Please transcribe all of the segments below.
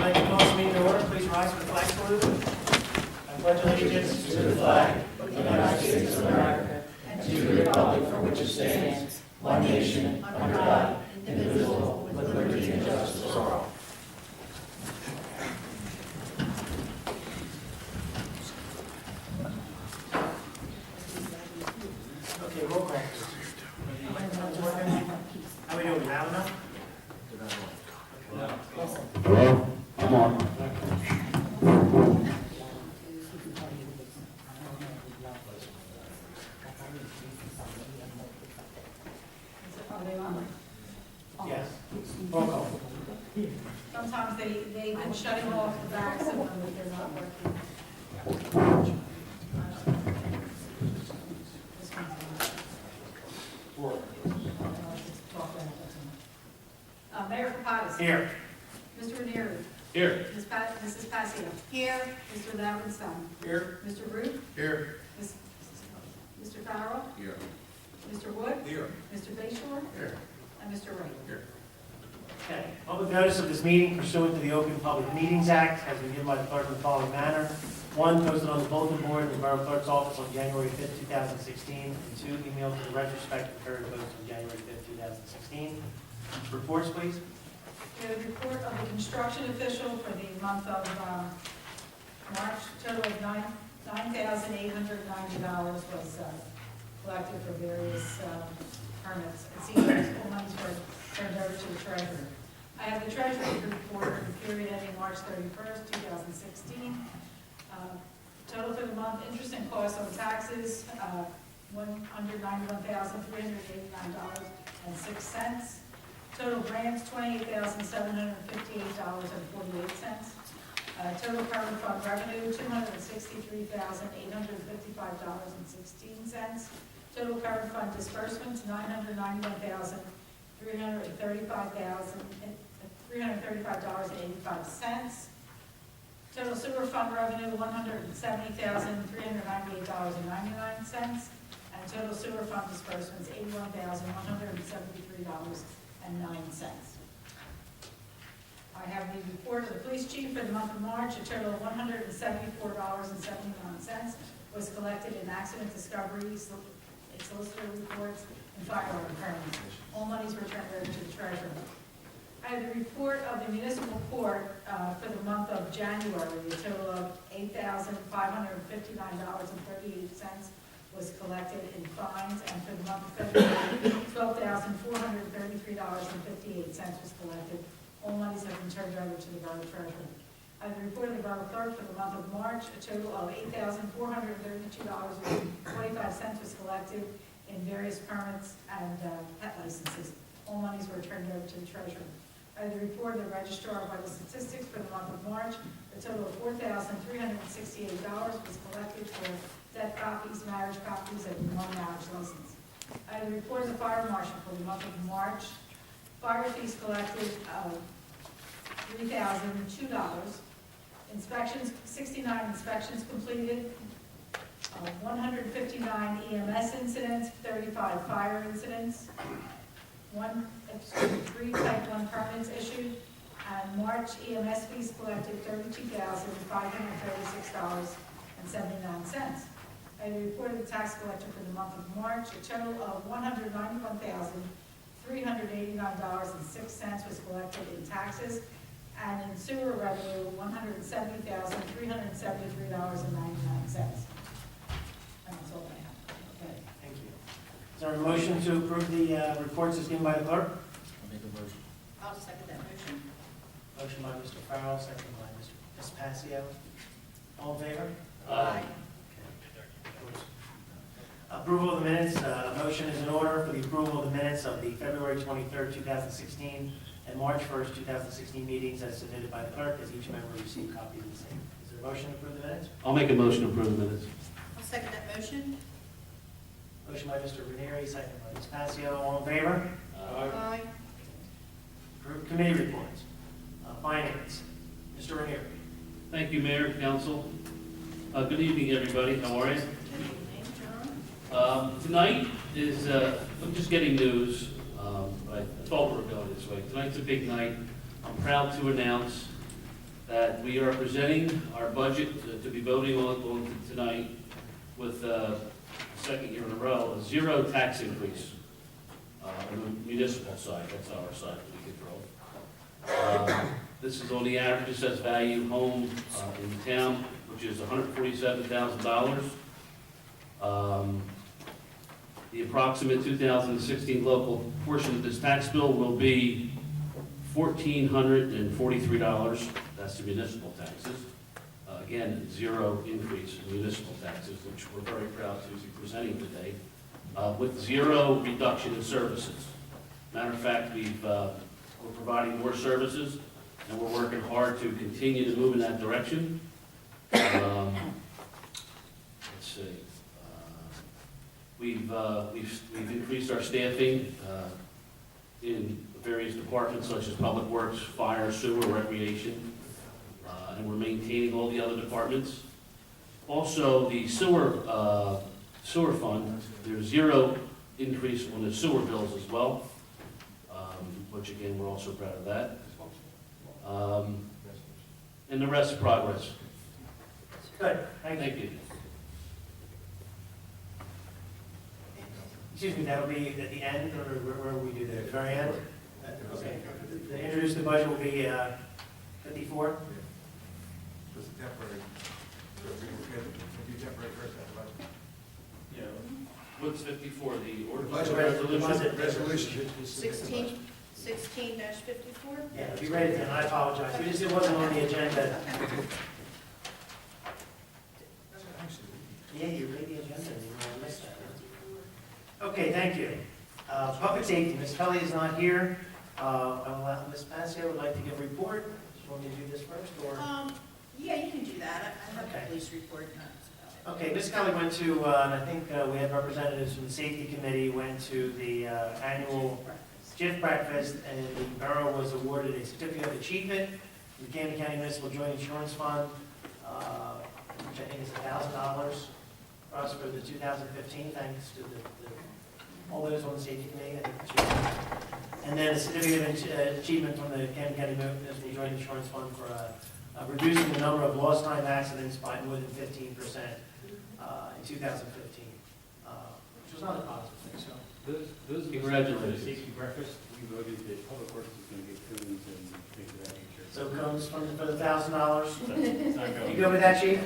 like to call this meeting to order. Please rise for the flag salute. I pledge allegiance to the flag of the United States of America and to the republic for which it stands, one nation, under God, indivisible, with liberty and justice for all. Okay, roll call. How we doing? Loud enough? Hello? I'm on. Yes. Roll call. Sometimes they've been shutting off the backs of them if they're not working. Mayor Kapadas. Here. Mr. Ranieri. Here. Mrs. Passio. Here. Mr. Lowenstein. Here. Mr. Root. Here. Mr. Farrell. Here. Mr. Wood. Here. Mr. Bayshore. Here. And Mr. Wright. Here. Okay. Public notice of this meeting pursuant to the Open Public Meetings Act has been given by the clerk in the following manner. 1, posted on the bulletin board in the Borough Clerk's office on January 5th, 2016, and 2, emailed to the retrospective period post on January 5th, 2016. Reports, please. We have a report of the construction official for the month of March. Total of $9,890 was collected for various permits. It seems all monies were turned over to the treasurer. I have the treasurer's report for the period ending March 31st, 2016. Total for the month, interest and costs on taxes, $191,389.06. Total grants, $28,758.48. Total current fund revenue, $263,855.16. Total current fund disbursements, $995,335.85. Total sewer fund revenue, $170,398.99. And total sewer fund disbursements, $81,173.09. I have the report of the police chief for the month of March. A total of $174.79 was collected in accident discoveries, solicitor reports, and firearm permits. All monies were turned over to the treasurer. I have the report of the municipal court for the month of January. A total of $8,559.38 was collected in fines, and for the month of February, $12,433.58 was collected. All monies have been turned over to the borough treasurer. I have the report of the borough clerk for the month of March. A total of $8,432.25 was collected in various permits and pet licenses. All monies were turned over to the treasurer. I have the report of the registrar of vital statistics for the month of March. A total of $4,368 was collected for death copies, marriage copies, and non-marriage license. I have the report of the fire marshal for the month of March. Fire fees collected $3,002. Inspections, 69 inspections completed. 159 EMS incidents, 35 fire incidents, 3 type 1 permits issued, and March EMS fees collected $32,536.79. I reported the tax collector for the month of March. A total of $191,389.06 was collected in taxes, and in sewer revenue, $170,373.99. And that's all I have. Okay. Thank you. Is there a motion to approve the reports as given by the clerk? I'll make a motion. I'll second that motion. Motion by Mr. Farrell, second by Ms. Passio. All in favor? Aye. Approval of the minutes. A motion is in order for the approval of the minutes of the February 23rd, 2016 and March 1st, 2016 meetings as submitted by the clerk, as each member received copies of the same. Is there a motion to approve the minutes? I'll make a motion to approve the minutes. I'll second that motion. Motion by Mr. Ranieri, second by Ms. Passio. All in favor? Aye. Approved committee reports. Finance. Mr. Ranieri. Thank you, Mayor, Council. Good evening, everybody. How are you? Good evening, John. Tonight is, I'm just getting news. I thought we were going this way. Tonight's a big night. I'm proud to announce that we are presenting our budget to be voting on tonight with second year in a row, a zero tax increase on the municipal side. That's our side that we control. This is on the average assessed value home in the town, which is $147,000. The approximate 2016 local portion of this tax bill will be $1,443. That's the municipal taxes. Again, zero increase in municipal taxes, which we're very proud to be presenting today, with zero reduction in services. Matter of fact, we're providing more services, and we're working hard to continue to move in that direction. Let's see. We've increased our staffing in various departments such as Public Works, Fire, Sewer, Recreation, and we're maintaining all the other departments. Also, the sewer fund, there's zero increase on the sewer bills as well, which again, we're also proud of that. And the rest, progress. Good, thank you. Thank you. Excuse me, that'll be at the end, or where will we do that? At the very end? Okay. To introduce the budget will be 54? Just a temporary, it'll be temporary first, budget. Yeah. What's 54, the order? Budget resolution. Resolution. 16-54? Yeah, it'll be ready then, I apologize. We just, it wasn't on the agenda. Yeah, you read the agenda, and you missed that. Okay, thank you. Public safety, Ms. Kelly is not here. Ms. Passio would like to give a report. You want me to do this first, or? Yeah, you can do that. I have Okay. a police report, and that's about Okay, Ms. Kelly went to, and I think we had representatives from the safety committee, went to the annual it. GIF breakfast, and the borough was awarded a certificate of achievement from the Camden County Municipal Joint Insurance Fund, which I think is $1,000 for us for the 2015, thanks to all those on the safety committee. I think it's huge. And then a certificate of achievement from the Camden County Municipal Joint Insurance Fund for reducing the number of lost time accidents by more than 15% in 2015, which was not a positive thing, so. Those Congratulations. Safety breakfast, we voted that Public Works is going to get cones and things of that nature. So comes for the $1,000. It's not going. You go with that, chief?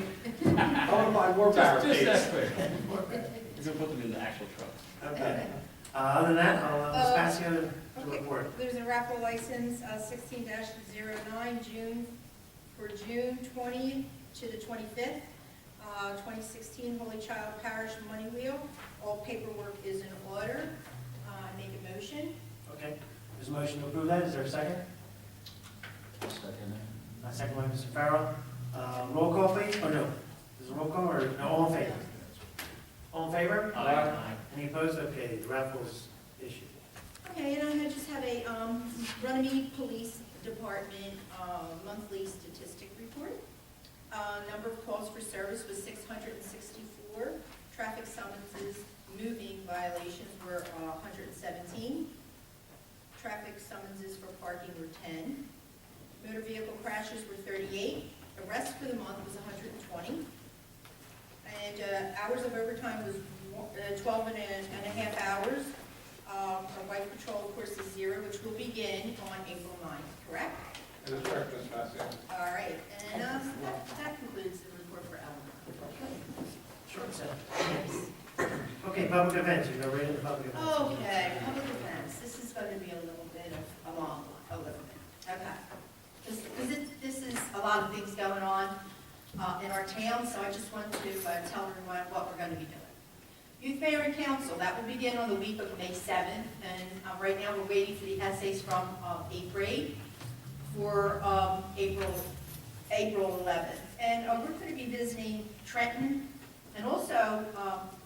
I want to buy more barricades. Just that quick. We're going to put them in the actual trucks. Okay. Other than that, I'll allow Ms. Passio to Okay. report. There's a raffle license, 16-09, for June 20th to the 25th, 2016 Holy Child Parish Money Wheel. All paperwork is in order. Make a motion. Okay. There's a motion to approve that. Is there a second? Second by Mr. Farrell. Roll call, please? Or no? Is it a roll call or no? All in favor? All in favor? Aye. Any opposed? Okay, the raffle's issued. Okay, and I just have a Runnymede Police Department monthly statistic report. Number of calls for service was 664. Traffic summonses, moving violations were 117. Traffic summonses for parking were 10. Motor vehicle crashes were 38. Arrests for the month was 120. And hours of overtime was 12 and a half hours. Our bike patrol, of course, is 0, which will begin on April 9th, correct? It is correct, Ms. Passio. All right, and that concludes the report for Eleanor. Short set. Okay, public events. You go right into public events. Okay, public events, this is going to be a little bit of a long one, a little bit, okay. This is a lot of things going on in our town, so I just want to tell everyone what we're going to be doing. Youth Mayor and Council, that will begin on the week of May 7th, and right now we're waiting for the essays from 8th grade for April 11th. And we're going to be visiting Trenton and also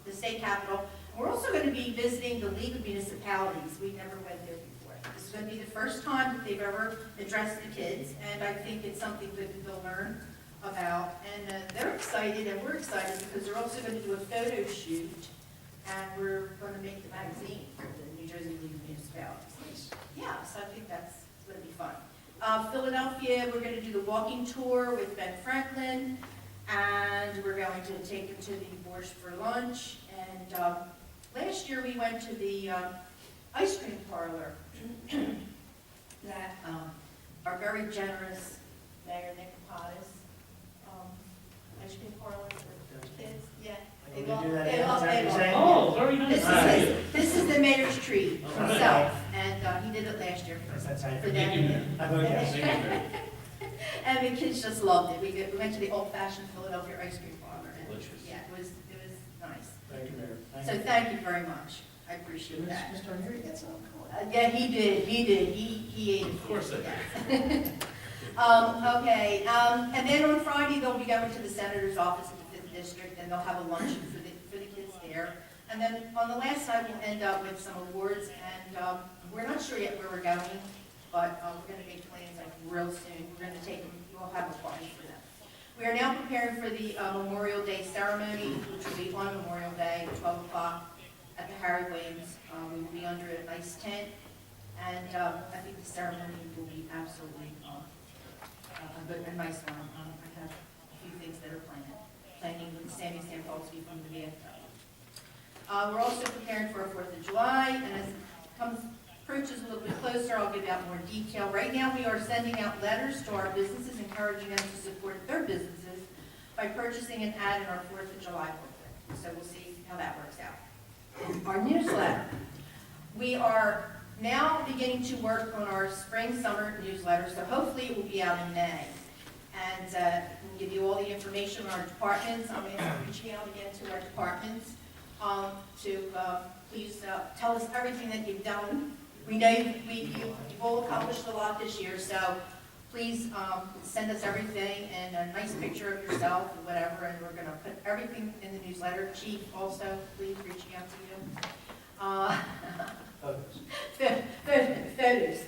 the state capitol. We're also going to be visiting the League of Municipalities. We never went there before. This is going to be the first time that they've ever addressed the kids, and I think it's something that they'll learn about. And they're excited, and we're excited because they're also going to do a photo shoot, and we're going to make the magazine for the New Jersey League of Municipalities. Yeah, so I think that's going to be fun. Philadelphia, we're going to do the walking tour with Ben Franklin, and we're going to take him to the Borscht for lunch. And last year we went to the ice cream parlor that our very generous Mayor Nick Pottis, ice cream parlor for kids. Yeah. Can we They love- do that they again? love- Is that they what you're love- saying? Oh, very This nice. is this is the mayor's treat Okay. himself, and he did it last year Yes, that's how for you- them. I vote yes. Thank you, Mary. And the kids just loved it. We went to the old-fashioned Philadelphia ice cream parlor. And Delicious. yeah, it was nice. Thank you, Mayor. So thank you very much. I appreciate that. Mr. O'Leary get some? Yeah, he did. He ate it. Of course I did. Yes. Okay, and then on Friday, they'll be going to the senator's office in the 5th District, and they'll have a luncheon for the kids there. And then on the last night, we'll end up with some awards, and we're not sure yet where we're going, but we're gonna make plans like real soon. We're gonna take them, we'll have a party for them. We are now preparing for the Memorial Day ceremony, which will be on Memorial Day, 12 o'clock at the Harry Williams. We will be under a nice tent, and I think the ceremony will be absolutely a nice one. I have a few things that are planning with Sammy Stampolsky from the VFW. We're also preparing for 4th of July, and as it approaches a little bit closer, I'll give out more detail. Right now, we are sending out letters to our businesses, encouraging them to support their businesses by purchasing an ad in our 4th of July booklet. So we'll see how that works out. Our newsletter. We are now beginning to work on our spring-summer newsletter, so hopefully it will be out in May. And we'll give you all the information on our departments. I'm reaching out again to our departments to please tell us everything that you've done. We know you've all accomplished a lot this year, so please send us everything and a nice picture of yourself or whatever, and we're going to put everything in the newsletter. Chief, also, please reaching out to you. Photos.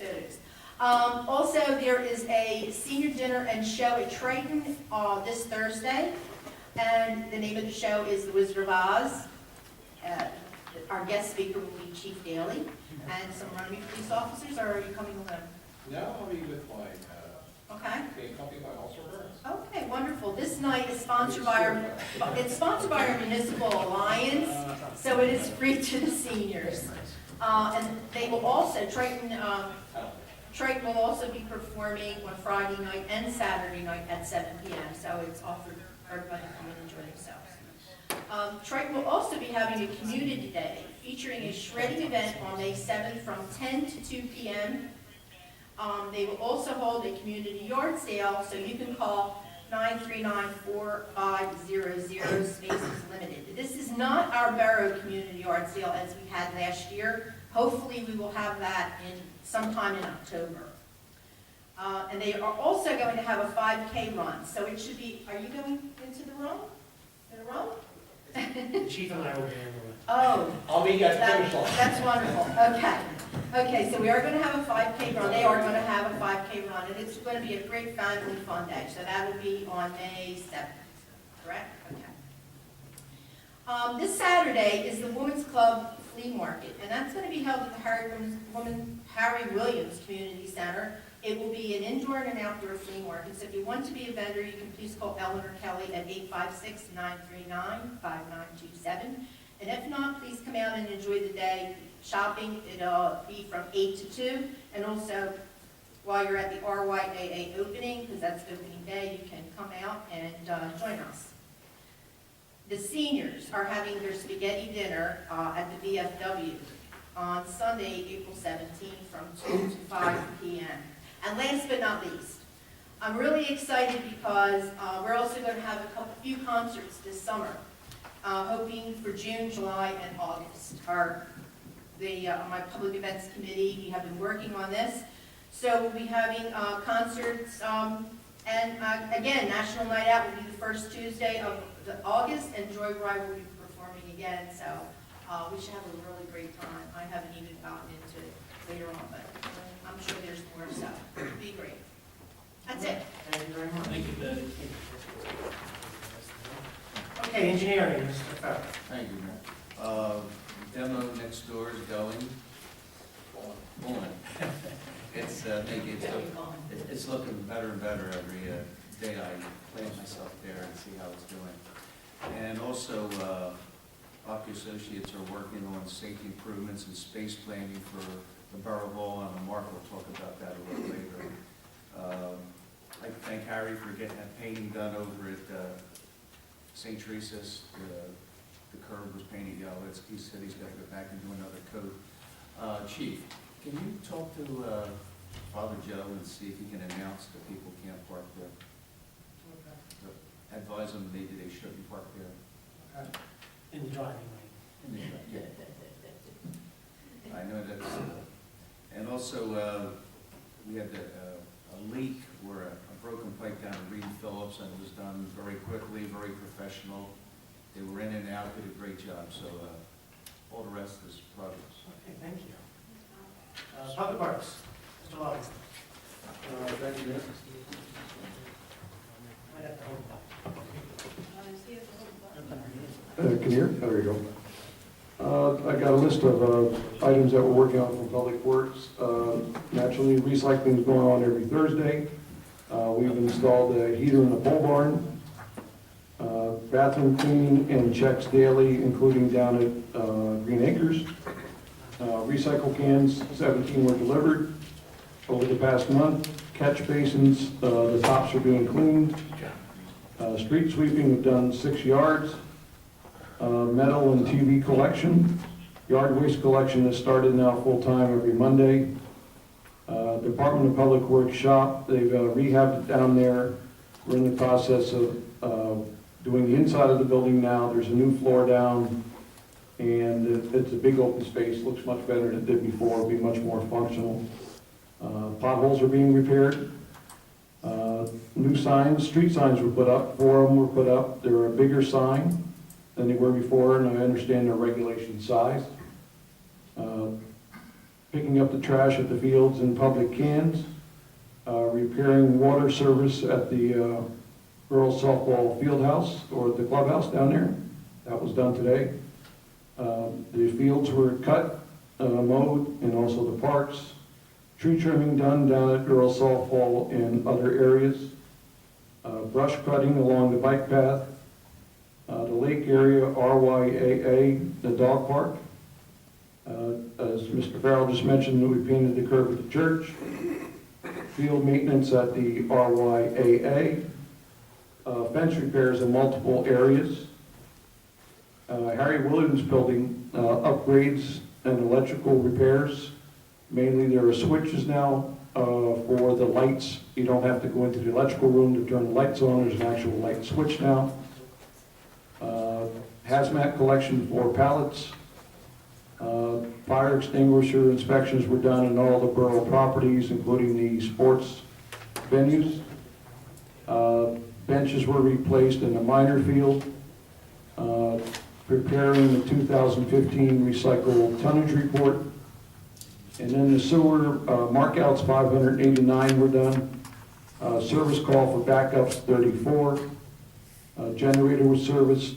Also, there is a senior dinner and show at Triton this Thursday, and the name of the show is The Wizard of Oz. Our guest speaker will be Chief Daly, and some Runnymede police officers. Are you coming alone? No, I'll be with my, Okay. being accompanied by Officer Burns. Okay, wonderful. This night is sponsored by our Municipal Alliance, so it is free to the seniors. And they will also, Triton will also be performing on Friday night and Saturday night at 7 p.m., so it's offered for everybody to come and enjoy themselves. Triton will also be having a community day featuring a shredding event on May 7th from 10 to 2 p.m. They will also hold a community yard sale, so you can call 939-4500, spaces limited. This is not our borough community yard sale as we had last year. Hopefully we will have that in sometime in October. And they are also going to have a 5K run, so it should be, are you going into the run? In the run? The chief and I will be in the way. Oh, I'll meet you at the finish line. that's wonderful, okay. Okay, so we are going to have a 5K run, they are going to have a 5K run, and it's going to be a great family fun day, so that will be on May 7th, correct? Okay. This Saturday is the Women's Club Flea Market, and that's going to be held at the Harry Williams Community Center. It will be an indoor and an outdoor flea market, so if you want to be a vendor, you can please call Eleanor Kelly at 856-939-5927. And if not, please come out and enjoy the day. Shopping, it'll be from 8 to 2, and also while you're at the RYAA opening, because that's opening day, you can come out and join us. The seniors are having their spaghetti dinner at the VFW on Sunday, April 17th from 2 to 5 p.m. And last but not least, I'm really excited because we're also going to have a few concerts this summer, hoping for June, July, and August. My public events committee, we have been working on this. So we'll be having concerts, and again, National Night Out will be the first Tuesday of August, and Joyride will be performing again. So we should have a really great time. I haven't even gotten into it later on, but I'm sure there's more, so it'll be great. That's it. Thank you very much. Thank you, Betty. Okay, engineering, Mr. Farrell. Thank you, Mayor. Demo next door is going on. It's it's looking better and better every day I plant myself there and see how it's doing. And also, Hockey Associates are working on safety improvements and space planning for the Borough Hall, and Mark will talk about that a little later. I'd like to thank Harry for getting that painting done over at St. Teresa's. The curb was painted yellow. He said he's got to go back and do another coat. Chief, can you talk to Father Joe and see if he can announce that people can't park there? Advise them maybe they shouldn't park there. In the driving lane. Yeah. I know that's, and also, we had a leak where a broken pipe down at Reed Phillips, and it was done very quickly, very professional. They were in and out, did a great job, so all the rest is progress. Okay, thank you. Public Works, Mr. Lawrence. Thank you, Mayor. Might have to hold back. Can you hear? There you go. I got a list of items that we're working on from Public Works. Naturally, recycling is going on every Thursday. We've installed a heater in the pole barn. Bathroom cleaning and checks daily, including down at Green Acres. Recycle cans, 17 were delivered over the past month. Catch basins, the tops are being cleaned. Street sweeping, we've done 6 yards. Metal and TV collection. Yard waste collection has started now full-time every Monday. Department of Public Works shop, they've rehabbed it down there. We're in the process of doing the inside of the building now. There's a new floor down, and it's a big open space. Looks much better than it did before. It'll be much more functional. Potholes are being repaired. New signs, street signs were put up. 4 of them were put up. They're a bigger sign than they were before, and I understand their regulation size. Picking up the trash at the fields in public cans. Repairing water service at the girls softball field house, or the clubhouse down there. That was done today. The fields were cut, mowed, and also the parks. Tree trimming done down at girls softball and other areas. Brush cutting along the bike path. The lake area, RYAA, the dog park. As Mr. Farrell just mentioned, we painted the curb at the church. Field maintenance at the RYAA. Fence repairs in multiple areas. Harry Williams building upgrades and electrical repairs. Mainly there are switches now for the lights. You don't have to go into the electrical room to turn the lights on. There's an actual light switch now. Hazmat collection for pallets. Fire extinguisher inspections were done in all the borough properties, including the sports venues. Benches were replaced in the minor field. Preparing the 2015 recycle tonnage report. And then the sewer markouts, 589 were done. Service call for backups, 34. Generator was serviced.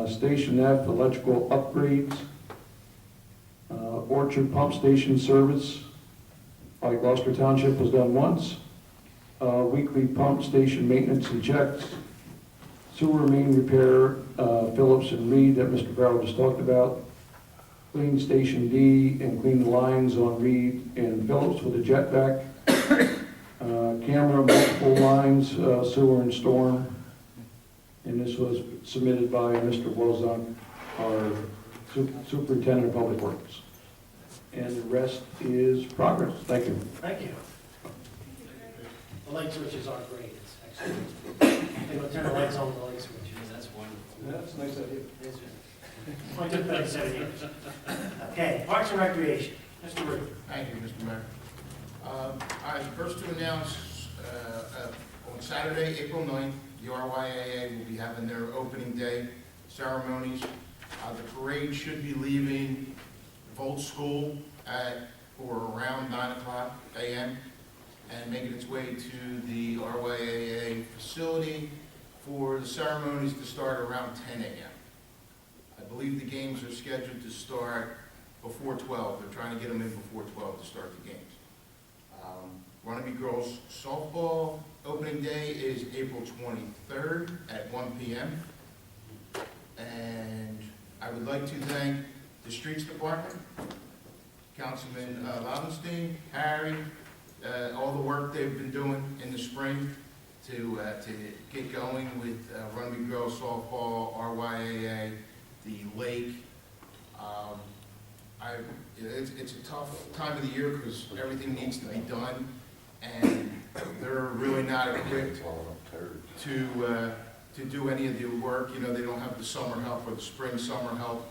Station F, electrical upgrades. Orchard pump station service by Gloucester Township was done once. Weekly pump station maintenance and checks. Sewer main repair, Phillips and Reed that Mr. Farrell just talked about. Clean Station D and clean the lines on Reed and Phillips with a jet vac. Camera, multiple lines, sewer and storm. And this was submitted by Mr. Wozak, our Superintendent of Public Works. And the rest is progress. Thank you. Thank you. The light switches are great. It's actually, they will turn the lights on with the light switches. That's wonderful. That's a nice idea. Only took about 7 years. Okay, Parks and Recreation, Mr. Ruth. Thank you, Mr. Mayor. I'm first to announce on Saturday, April 9th, the RYAA will be having their opening day ceremonies. The parade should be leaving Volt School for around 9 o'clock a.m. and making its way to the RYAA facility for the ceremonies to start around 10 a.m. I believe the games are scheduled to start before 12. They're trying to get them in before 12 to start the games. Runnymede Girls Softball opening day is April 23rd at 1 p.m. And I would like to thank the Streets Department, Councilman Lobenstein, Harry, all the work they've been doing in the spring to get going with Runnymede Girls Softball, RYAA, the lake. It's a tough time of the year because everything needs to be done, and they're really not equipped to do any of the work. You know, they don't have the summer help or the spring summer help,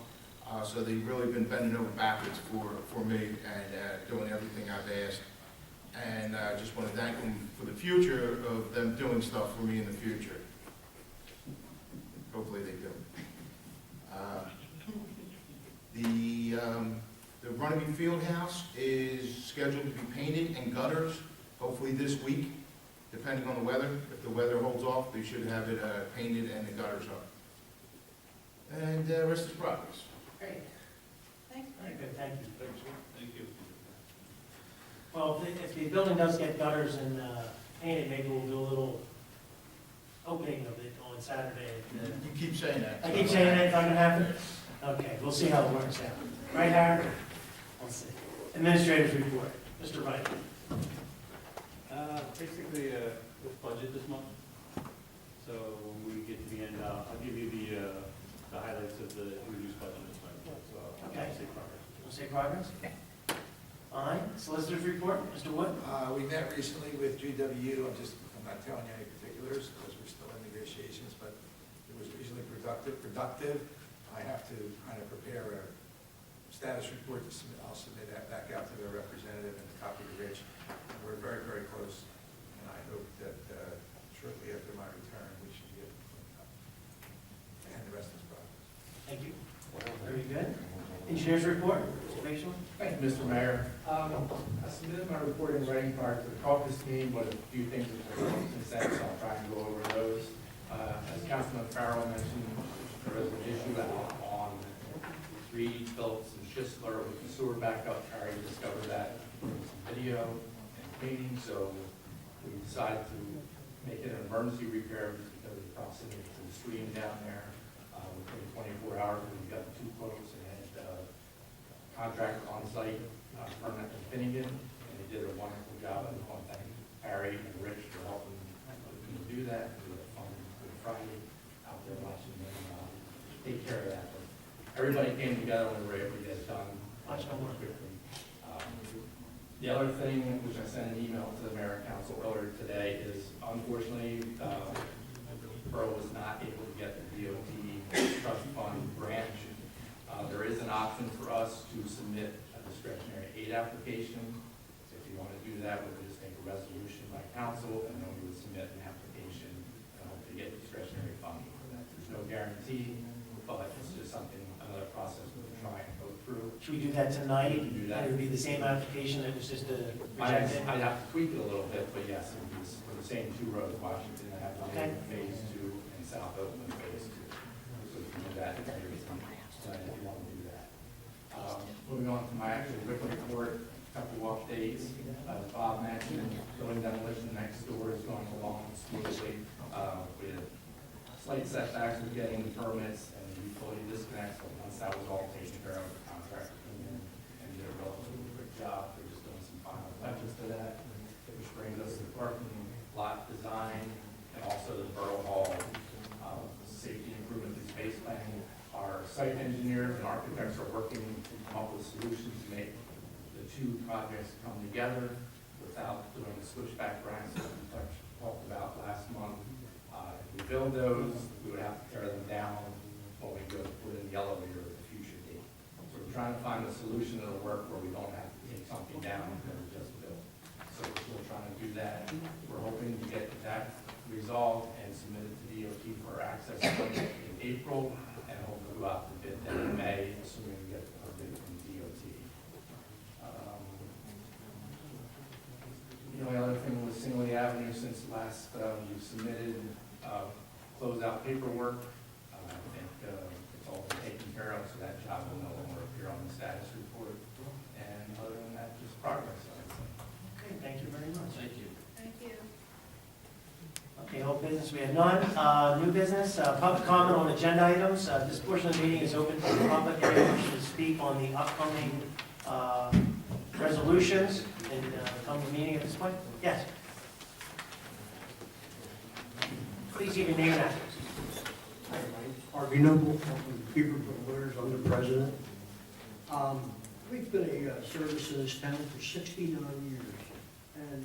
so they've really been bending over backwards for me and doing everything I've asked. And I just want to thank them for the future of them doing stuff for me in the future. Hopefully they do. The Runnymede Fieldhouse is scheduled to be painted and gutters, hopefully this week, depending on the weather. If the weather holds off, they should have it painted and the gutters up. And the rest is progress. Great. Thank you. Very good, thank you. Thank you. Well, if the building does get gutters and painted, maybe we'll do a little opening of it on Saturday. You keep saying that. I keep saying that, it's not gonna happen? Okay, we'll see how it works out. Right, Harry? We'll see. Administrator's report, Mr. Wright. Basically, with budget this month, so when we get to the end, I'll give you the highlights of the reduced budget this month, so I'll Okay. say progress. We'll say progress? Fine. Solicitor's report, Mr. Wood? We met recently with GW. I'm not telling you any particulars because we're still in negotiations, but it was reasonably productive. I have to kind of prepare a status report to submit. I'll submit that back out to their representative and a copy to Rich. We're very, very close, and I hope that shortly after my return, we should be able to clean up. And the rest is progress. Thank you. Very good. Engineer's report, Mr. Basil? Thank you, Mr. Mayor. I submitted my report in writing prior to the caucus meeting, but a few things have been since then, so I'll try and go over those. As Councilman Farrell mentioned, there was an issue on Reed, Phillips, and Schisler with the sewer backup. Harry discovered that in some video and painting, so we decided to make it an emergency repair just because of the proximity to the stream down there. Within 24 hours, we got the 2 quotes and had contractor on site, Burnett and Finnegan, and they did a wonderful job. I just want to thank Harry and Rich for helping me do that. We had fun Good Friday out there watching them take care of that. But everybody came together and we were able to get it done much more quickly. The other thing, which I sent an email to the mayor and council earlier today, is unfortunately, the borough was not able to get the DOT trust fund grant. There is an option for us to submit a discretionary aid application. So if you want to do that, we would just make a resolution by council, and then we would submit an application to get discretionary funding for that. There's no guarantee, but it's just something, another process we'll try and go through. Should we do that tonight? We can do that. It would be the same application that was just a I'd rejected? have to tweak it a little bit, but yes, it would be for the same 2 roads, Washington, I have to Okay. do phase 2 and South Oakland phase 2. So we can do that if you want to do that. Moving on to my actual written report, a couple of updates. As Bob mentioned, building demolition next door is going along smoothly. We had slight setbacks with getting the permits and the utility disconnects, but once that was all taken care of, the contractor came in and did a relatively quick job. They're just doing some final touches to that, which brings us to the parking lot design and also the Borough Hall safety improvement and space planning. Our site engineers and architects are working to come up with solutions to make the 2 projects come together without doing the switchback grants that we talked about last month. If we build those, we would have to tear them down when we go to put in the elevator at a future date. So we're trying to find a solution that'll work where we don't have to take something down that we just built. So we're still trying to do that. We're hoping to get that resolved and submitted to DOT for access in April, and hopefully go out to bid then in May, assuming we get a bid from DOT. The only other thing was Singley Avenue, since last we submitted closeout paperwork. I think it's all been taken care of, so that job will no longer appear on the status report. And other than that, just progress, I would say. Okay, thank you very much. Old business, we have none. New business, public comment on agenda items. This portion of the meeting is open to the public. Anyone wishing to speak on the upcoming resolutions and come to the meeting at this point? Yes. Please give your name and address. Hi, my name's Harvey Noble, I'm Beaver for Lawyers, I'm the president. We've been a service in this town for 69 years, and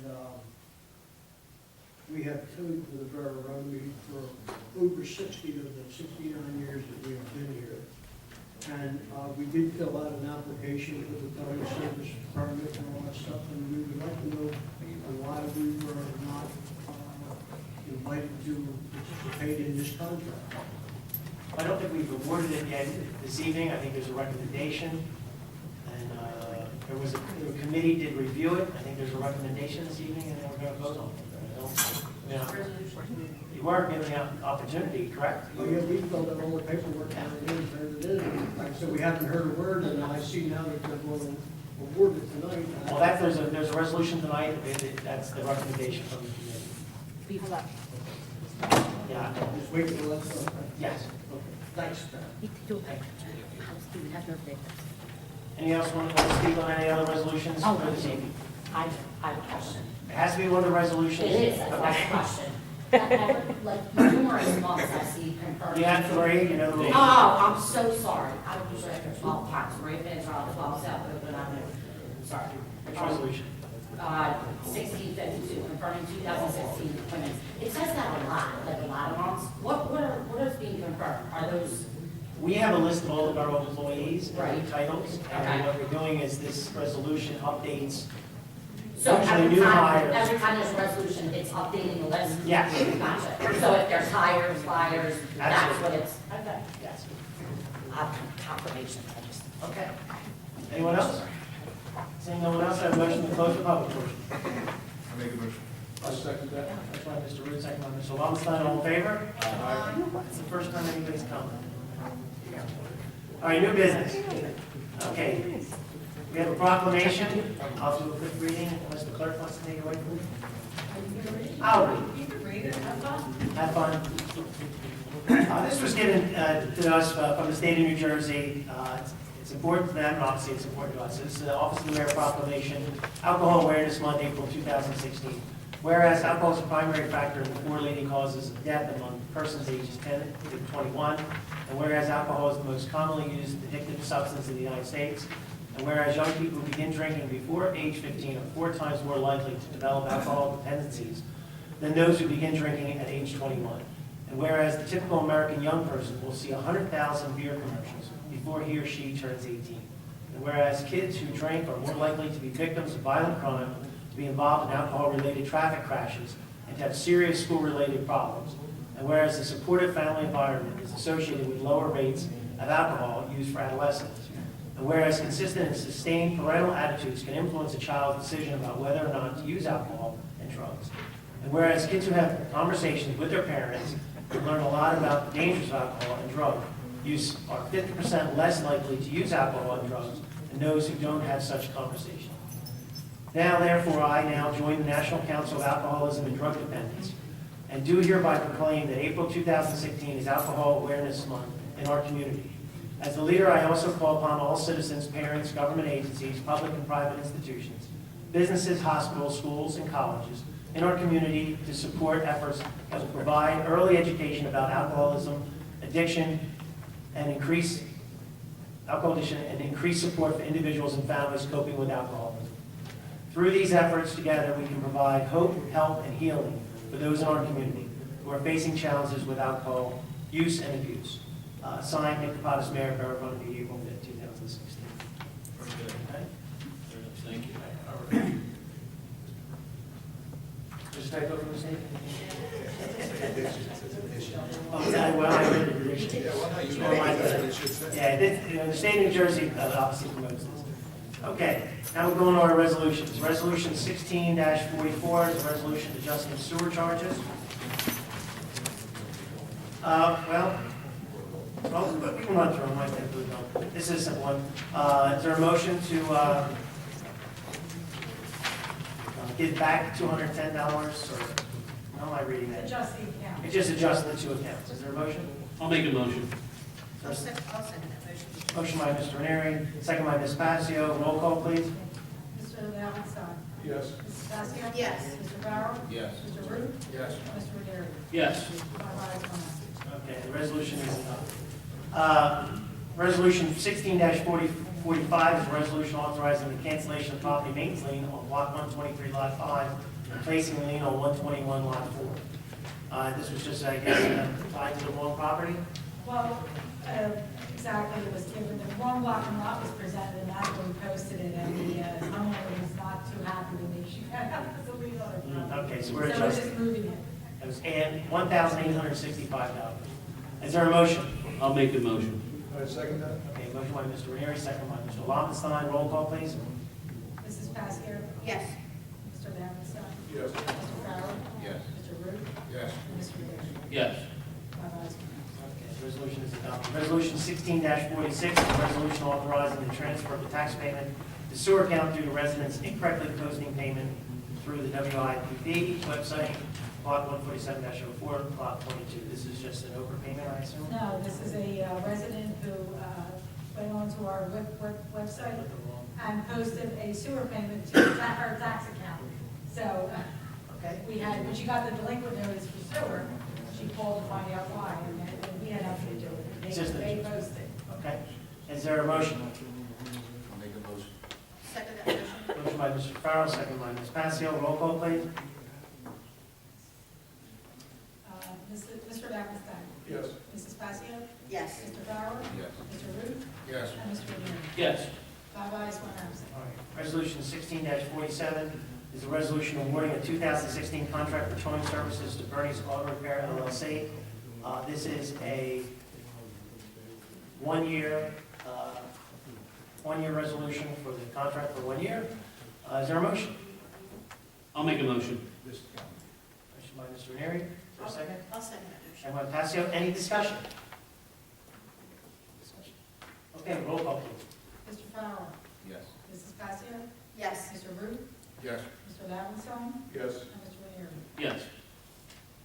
we have towed for the Borough Meeting for over 60 of the 69 years that we have been here. And we did fill out an application for the towing service permit and all that stuff, and we would like to know why we were not invited to participate in this contract. I don't think we've awarded it yet this evening. I think there's a recommendation. And there was the committee did review it. I think there's a recommendation this evening, and then we're going to vote on it. You were given the opportunity, correct? Oh, yeah, we filled out all the paperwork, and turned it in, and like I said, we haven't heard a word, and I see now that they're going to award it tonight. Well, there's a resolution tonight. That's the recommendation from the committee. Yeah. Just wait till that's done. Yes. Okay, thanks, Pat. Any else want to speak on any other resolutions for this evening? I have a question. It has to be one of the resolutions. It is, that's my Okay. question. Like numerous months I see confirmed. You have three, you know the rules. Oh, I'm so sorry. I was usually after 12 times, Maria Fans are on 12 South Oakland Avenue. Sorry. Which resolution? 1652, confirming 2016 appointments. It says that a lot of months. What is being confirmed? Are those, We have a list of all the borough employees and Right. titles, and Okay. what we're doing is this resolution updates. so Usually every new time hires. there's a resolution, it's updating the list? Yes. Gotcha. So if there's hires, flyers, that's Absolutely. what it's, okay. Yes. Confirmation, I just. Okay. Anyone else? Seeing no one else, I have a motion to close the public portion. I make a motion. I'll second that. That's by Mr. Root, second by Mr. Lowenstein, all in favor? It's the first time anybody's come. All right, new business. Okay. We have a proclamation. I'll do a quick reading unless the clerk wants to take it away from me. I'll read. You can read it, have fun. Have fun. This was given to us from the state of New Jersey. It's important to them, and obviously it's important to us. It's the Office of the Mayor Proclamation, Alcohol Awareness Month, April 2016. Whereas alcohol is a primary factor in the 4 leading causes of death among persons ages 10 to 21, and whereas alcohol is the most commonly used addictive substance in the United States, and whereas young people who begin drinking before age 15 are 4 times more likely to develop alcohol dependencies than those who begin drinking at age 21. And whereas the typical American young person will see 100,000 beer commercials before he or she turns 18. And whereas kids who drink are more likely to be victims of violent crime, to be involved in alcohol-related traffic crashes, and to have serious school-related problems. And whereas the supportive family environment is associated with lower rates of alcohol used for adolescents. And whereas consistent and sustained parental attitudes can influence a child's decision about whether or not to use alcohol and drugs. And whereas kids who have conversations with their parents can learn a lot about the dangers of alcohol and drug use are 50% less likely to use alcohol and drugs than those who don't have such conversations. Now, therefore, I now join the National Council of Alcoholism and Drug Dependence and do hereby proclaim that April 2016 is Alcohol Awareness Month in our community. As the leader, I also call upon all citizens, parents, government agencies, public and private institutions, businesses, hospitals, schools, and colleges in our community to support efforts that will provide early education about alcoholism, addiction, and increase support for individuals and families coping with alcoholism. Through these efforts together, we can provide hope, help, and healing for those in our community who are facing challenges with alcohol use and abuse. Signed, Nick Kapadas, Mayor, Borough Meeting, April 5th, 2016. Okay? Thank you. Just type over the same. Oh, well, I read it. Yeah, well, no, you Oh, my read bad. it, it should say. Yeah, the state of New Jersey obviously promotes this. Okay, now we're going to our resolutions. Resolution 16-44 is a resolution adjusting sewer charges. Well, we can run through them. I think we don't. This is a simple one. Is there a motion to give back $210 or, no, I reading that? Adjust the account. It's just adjusting the two accounts. Is there a motion? I'll make a motion. I'll second that motion. Motion by Mr. Ranieri, second by Ms. Passio. Roll call, please. Mr. Lowenstein. Yes. Mrs. Vasquez? Yes. Mr. Farrell? Yes. Mr. Root? Yes. Mr. Ranieri? Yes. 5 ayes, 1 absent. Okay, the resolution is adopted. Resolution 16-4045 is a resolution authorizing the cancellation of property maintenance lien on Block 123, Lot 5, and placing the lien on 121, Lot 4. This was just, I guess, tied to the wrong property. Well, exactly, it was given, the wrong block and lot was presented, and that's when we posted it, and the homeowner was not too happy with me. She had to leave on her property. Okay, so we're So we're adjusting. just moving it. It was $1,865. Is there a motion? I'll make the motion. I second that. Okay, motion by Mr. Ranieri, second by Mr. Lobenstein. Roll call, please. Mrs. Pascal? Yes. Mr. Lowenstein? Yes. Mr. Farrell? Yes. Mr. Root? Yes. And Mr. Ranieri? Yes. 5 ayes, 1 absent. Okay, the resolution is adopted. Resolution 16-46 is a resolution authorizing the transfer of the tax payment to sewer account due to residents incorrectly posting payment through the WIPD website, Block 147-04, Block 22. This is just an overpayment, I assume? No, this is a resident who went onto our website and posted a sewer payment to her tax account. So Okay. we had, when she got the delinquent notice for sewer, she called to find out why, and we had nothing to do with it. It's just They posted. Okay. Is there a motion? I'll make a motion. Second that motion. Motion by Mr. Farrell, second by Ms. Passio. Roll call, please. Mr. Lowenstein? Yes. Mrs. Pascal? Yes. Mr. Farrell? Yes. Mr. Root? Yes. And Mr. Ranieri? Yes. 5 ayes, 1 absent. All right. Resolution 16-47 is a resolution awarding a 2016 contract for towing services to Bernie's Auto Repair LLC. This is a one-year resolution for the contract for 1 year. Is there a motion? I'll make a motion. This count. Motion by Mr. Ranieri. Is there a second? I'll second that motion. Second by Passio. Any discussion? Okay, roll call, please. Mr. Farrell? Yes. Mrs. Pascal? Yes. Mr. Root? Yes. Mr. Lowenstein? Yes. And Mr. Ranieri? Yes.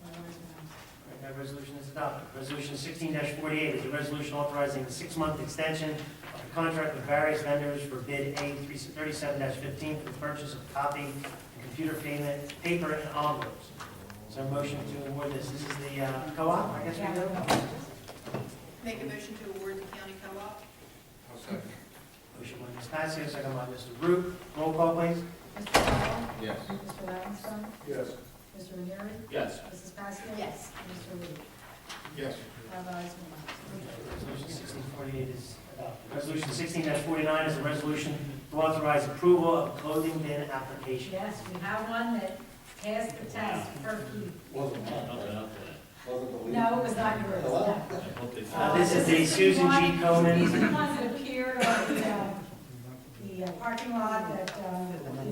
5 ayes, 1 absent. All right, that resolution is adopted. Resolution 16-48 is a resolution authorizing a 6-month extension of the contract with various vendors for bid A 37-15 for the purchase of copy and computer payment, paper and envelopes. Is there a motion to award this? This is the co-op, I guess we do? Make a motion to award the county co-op? I'll second. Motion by Ms. Passio, second by Mr. Root. Roll call, please. Mr. Farrell? Yes. Mr. Lowenstein? Yes. Mr. Ranieri? Yes. Mrs. Pascal? Yes. And Mr. Root? Yes. 5 ayes, 1 absent. Resolution 1648 is adopted. Resolution 16-49 is a resolution to authorize approval of clothing bin application. Yes, we have one that passed the test perfectly. Wasn't Nothing out there. Wasn't the No, it was not yours, no. Hope they This is the Susan G. These are Komen. the ones that appear on the parking lot that the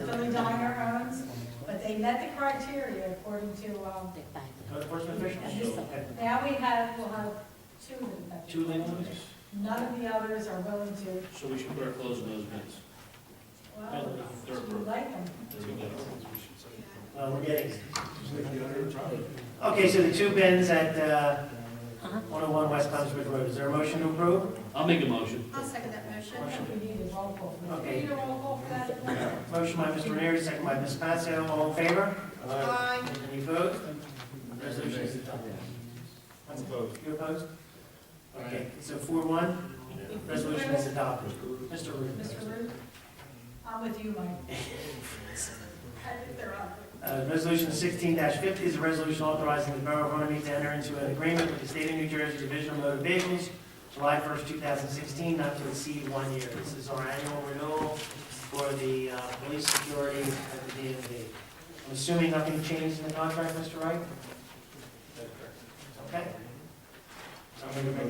Philly Diner owns, but they met the criteria according to, Code enforcement officials? Okay. now we'll have 2 that met. Two labels? None of the others are willing to, So we should put our clothes in those bins. well, we like them. There we go. We're getting. Okay, so the 2 bins at 101 West Clemensburg Road. Is there a motion to approve? I'll make a motion. I'll second that motion. I think we need a roll call for that. Okay. Need a roll call for that? Motion by Mr. Ranieri, second by Ms. Passio. All in favor? Aye. Any opposed? Resolution is adopted. You opposed? Okay, so 4-1, resolution is adopted. Mr. Root. Mr. Root? I'm with you, Mike. I think they're up. Resolution 16-50 is a resolution authorizing the Borough of Borough to enter into an agreement with the State of New Jersey Division of Motor Vehicles, July 1st, 2016, not to exceed 1 year. This is our annual renewal for the police security at the DMV. I'm assuming nothing changed in the contract, Mr. Wright? Okay. So I'm going to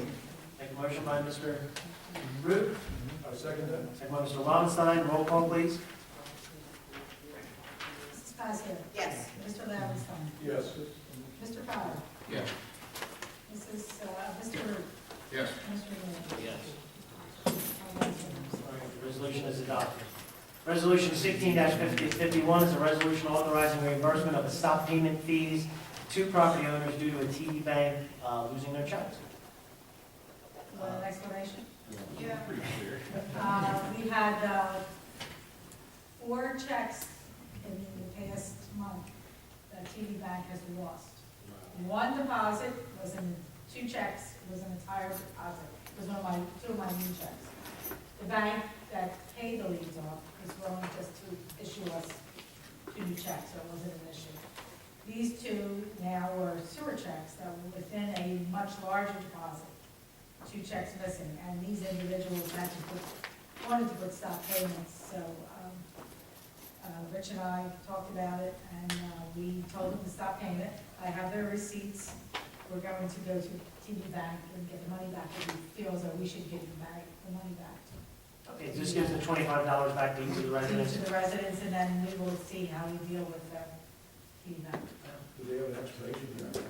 make a motion by Mr. Root, I second that. second by Mr. Lobenstein. Roll call, please. Mrs. Pascal? Yes. Mr. Lowenstein? Yes. Mr. Farrell? Yes. Mr. Root? Yes. Mr. Ranieri? Yes. All right, the resolution is adopted. Resolution 16-51 is a resolution authorizing reimbursement of the stop payment fees 2 property owners due to a TD Bank losing their checks. Want an explanation? Yeah. We had 4 checks in the past month that TD Bank has lost. 1 deposit was in, 2 checks was an entire deposit, was 2 of my new checks. The bank that paid the liens off was willing just to issue us 2 new checks, so it wasn't an issue. These 2 now were sewer checks that were within a much larger deposit, 2 checks missing, and these individuals had to wanted to put stop payments, so Rich and I talked about it, and we told them to stop paying it. I have their receipts. We're going to go to TD Bank and get the money back if we feel as though we should give them back, the money back Okay, this gives the $25 back to each of the residents. to the residents, and then we will see how we deal with TD Bank. Do they have an expiration date?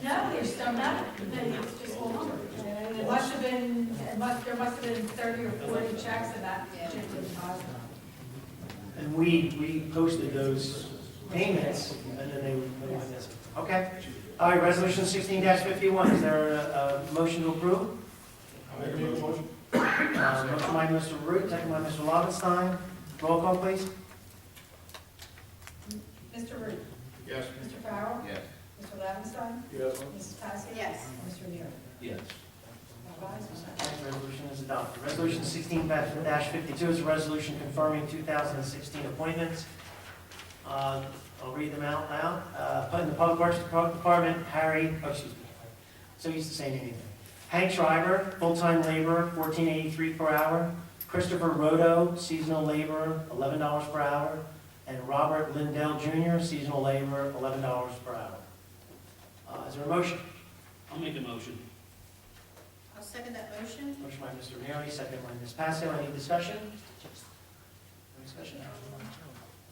No, they're still not, it's just hold on. And it must have been, there must have been 30 or 40 checks in that particular deposit. And we posted those payments, and then they went missing. Okay. All right, resolution 16-51, is there a motion to approve? Motion by Mr. Root, second by Mr. Lobenstein. Roll call, please. Mr. Root? Yes. Mr. Farrell? Yes. Mr. Lavenstein? Yes. Mrs. Paskey? Yes. Mr. Neal? Yes. Resolution is adopted. Resolution 16-52 is a resolution confirming 2016 appointments. I'll read them out loud. Put in the Public Works Department, so used to saying anything. Hank Schreiber, full-time laborer, $14.83 per hour. Christopher Rodo, seasonal laborer, $11 per hour. And Robert Lindell Jr., seasonal laborer, $11 per hour. Is there a motion? I'll make a motion. I'll second that motion. Motion by Mr. Neary, second by Ms. Pasco. Any discussion? No discussion?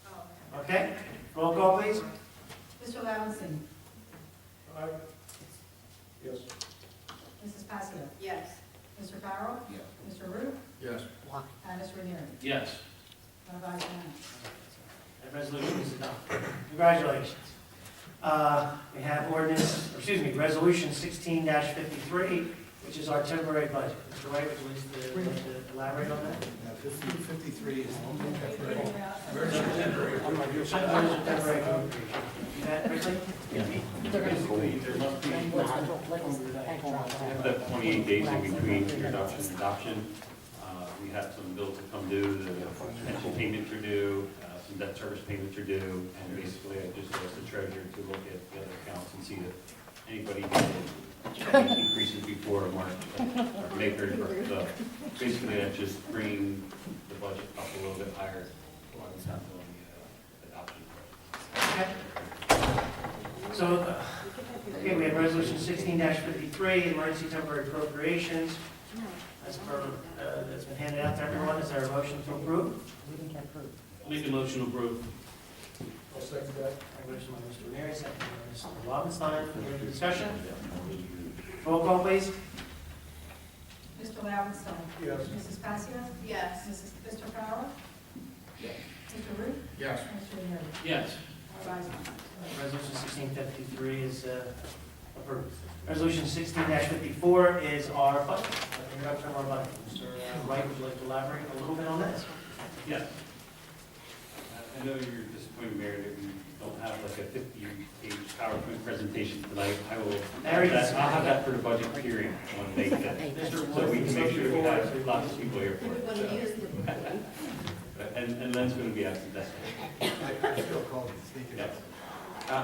Oh, Okay, roll call, please. Mr. Lavenstein? Aye. Yes. Mrs. Paskey? yes. Mr. Farrell? Yes. Mr. Root? Yes. And Mr. Neal? Yes. That resolution is adopted. Congratulations. We have resolution 16-53, which is our temporary budget. Mr. White, would you like to elaborate on that? 53 is Emergency temporary appropriation. You had, Richard? Basically, there must be, that 28 days in between introduction and adoption. We have some bills that come due, the pension payments are due, some debt service payments are due, and basically I just asked the treasurer to look at the other accounts and see if anybody needed any increases before March, or May 31st. So basically that's just bringing the budget up a little bit higher on the adoption. Okay. So, okay, we have resolution 16-53, emergency temporary appropriations. As per, that's been handed out to everyone. Is there a motion to approve? I'll make a motion to approve. I'll second that. Motion by Mr. Neary, second by Mr. Lobenstein. Further discussion? Roll call, please. Mr. Lavenstein? Yes. Mrs. Paskey? Yes. Mr. Farrell? Yes. Mr. Root? Yes. Mr. Neal? Yes. Resolution 1653 is approved. Resolution 16-54 is our budget, introduction of our budget. Mr. Wright, would you like to elaborate a little bit on this? Yes. I know you're disappointed, Mayor, that we don't have like a 50-page PowerPoint presentation tonight. I'll have that for the budget hearing on May 5th, so we can make sure we have lots of people here for We're going to it. use the, And Len's going to be absent, that's it. I feel called to speak Yes. about.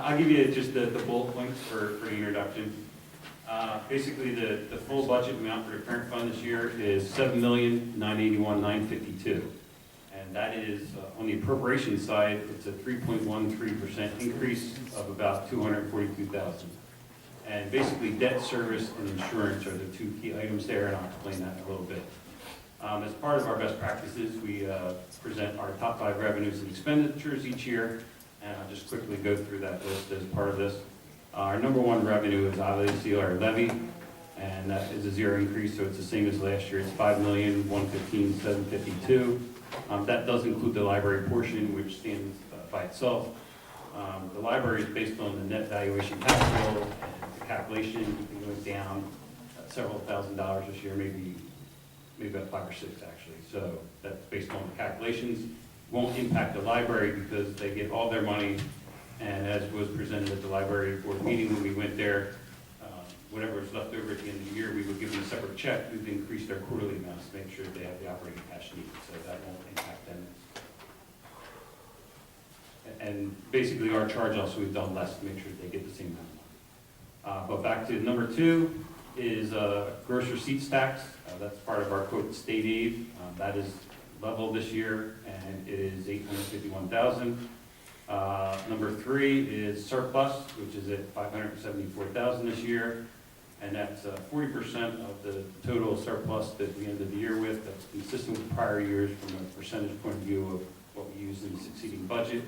I'll give you just the bullet points for the introduction. Basically, the full budget amount for the current fund this year is $7,981,952. And that is, on the appropriation side, it's a 3.13% increase of about $242,000. And basically, debt service and insurance are the 2 key items there, and I'll explain that in a little bit. As part of our best practices, we present our top 5 revenues and expenditures each year, and I'll just quickly go through that list as part of this. Our number 1 revenue is obviously our levy, and that is a 0 increase, so it's the same as last year. It's $5,115,752. That does include the library portion, which stands by itself. The library is based on the net valuation tax bill, and the calculation goes down several $1,000s this year, maybe about 5 or 6 actually. So that's based on the calculations. Won't impact the library because they get all their money, and as was presented at the library board meeting when we went there, whatever is left over at the end of the year, we would give them a separate check. We've increased their quarterly amounts to make sure they have the operating cash needs, so that won't impact them. And basically, our charge also, we've done less to make sure they get the same amount of money. But back to number 2 is gross receipts tax. That's part of our quote state aid. That is level this year, and it is $851,000. Number 3 is surplus, which is at $574,000 this year, and that's 40% of the total surplus that we ended the year with. That's consistent with prior years from a percentage point of view of what we used in the succeeding budget.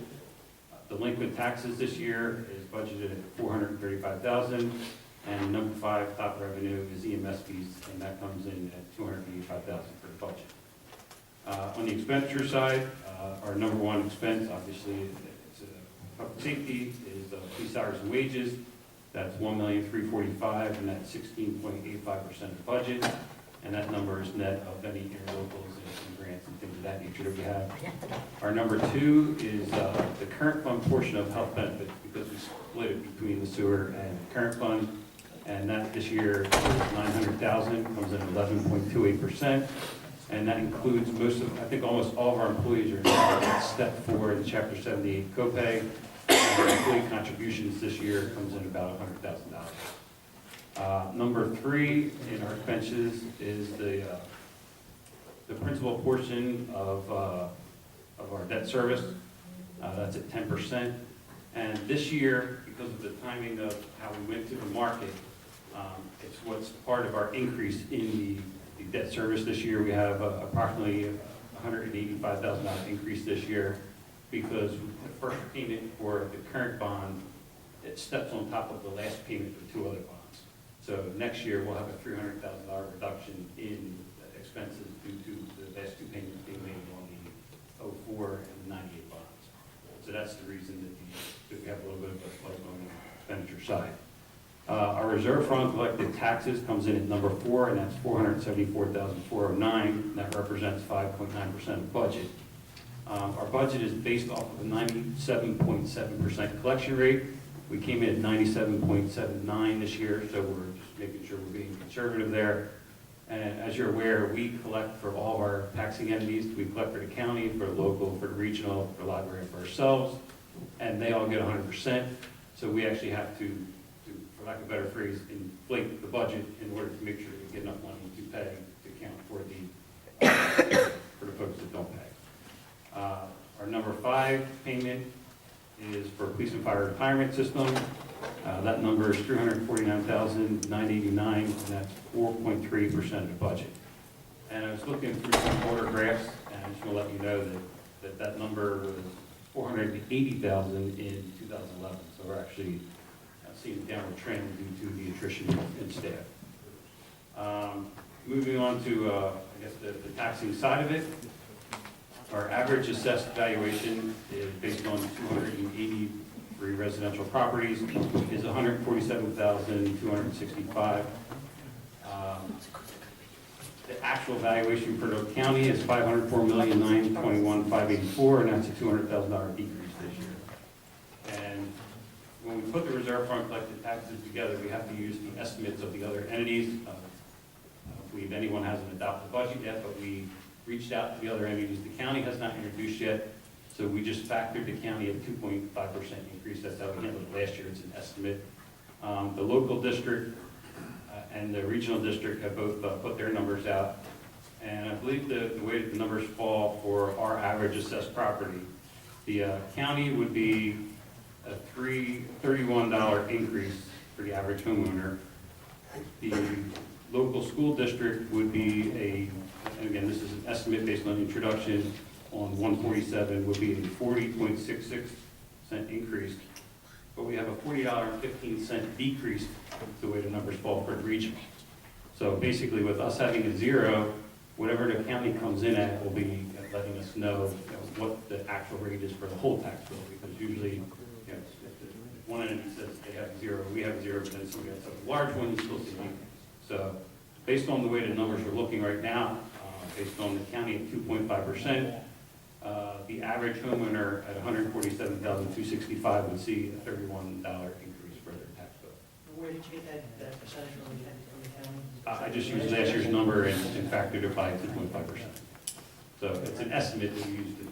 Delinquent taxes this year is budgeted at $435,000, and number 5 top revenue is EMS fees, and that comes in at $285,000 for the budget. On the expenditure side, our number 1 expense, obviously, it's public safety, is police salaries and wages. That's $1,345,000, and that's 16.85% of the budget. And that number is net of any interlocals and grants and things of that nature that we have. Our number 2 is the current fund portion of health benefits, because we split it between the sewer and the current fund. And that this year is $900,000, comes in 11.28%. And that includes I think almost all of our employees are now at step 4 in Chapter 78 copay. And our employee contributions this year comes in about $100,000. Number 3 in our expenses is the principal portion of our debt service. That's at 10%. And this year, because of the timing of how we went to the market, it's what's part of our increase in the debt service this year. We have approximately $185,000 increase this year because the first payment for the current bond, it steps on top of the last payment for 2 other bonds. So next year, we'll have a $300,000 reduction in expenses due to the last 2 payments being made on the 04 and the 98 bonds. So that's the reason that we have a little bit of a spike on the expenditure side. Our reserve fund collected taxes comes in at number 4, and that's $474,409. That represents 5.9% of budget. Our budget is based off of a 97.7% collection rate. We came in at 97.79 this year, so we're just making sure we're being conservative there. And as you're aware, we collect for all of our taxing entities. We collect for the county, for the local, for the regional, for the library, and for ourselves, and they all get 100%. So we actually have to, for lack of a better phrase, inflate the budget in order to make sure we get enough money to pay to account for the folks that don't pay. Our number 5 payment is for police and fire retirement system. That number is $349,989, and that's 4.3% of the budget. And I was looking through some order graphs, and I just want to let you know that number was $480,000 in 2011. So we're actually seeing a downward trend due to the attrition in staff. Moving on to, I guess, the taxing side of it. Our average assessed valuation is based on 283 residential properties, is $147,265. The actual valuation for the county is $504,921,584, and that's a $200,000 decrease this year. And when we put the reserve fund collected taxes together, we have to use the estimates of the other entities. I believe anyone hasn't adopted the budget yet, but we reached out to the other entities. The county has not introduced yet, so we just factored the county at 2.5% increase. That's how we handled it last year. It's an estimate. The local district and the regional district have both put their numbers out, and I believe the way that the numbers fall for our average assessed property, the county would be a $31 increase for the average homeowner. The local school district would be and again, this is an estimate based on introduction on 147, would be a 40.66% increase. But we have a $40.15 decrease the way the numbers fall for the region. So basically, with us having a 0, whatever the county comes in at will be letting us know what the actual rate is for the whole tax bill, because usually you know, if one entity says they have zero, we have zero, but then somebody else has a large one, you still see an increase. So based on the way the numbers are looking right now, based on the county at 2.5%, the average homeowner at $147,265 would see a $31 increase for their tax bill. Where did you get that percentage from the county? I just used last year's number and factored it by 2.5%. So it's an estimate that we use to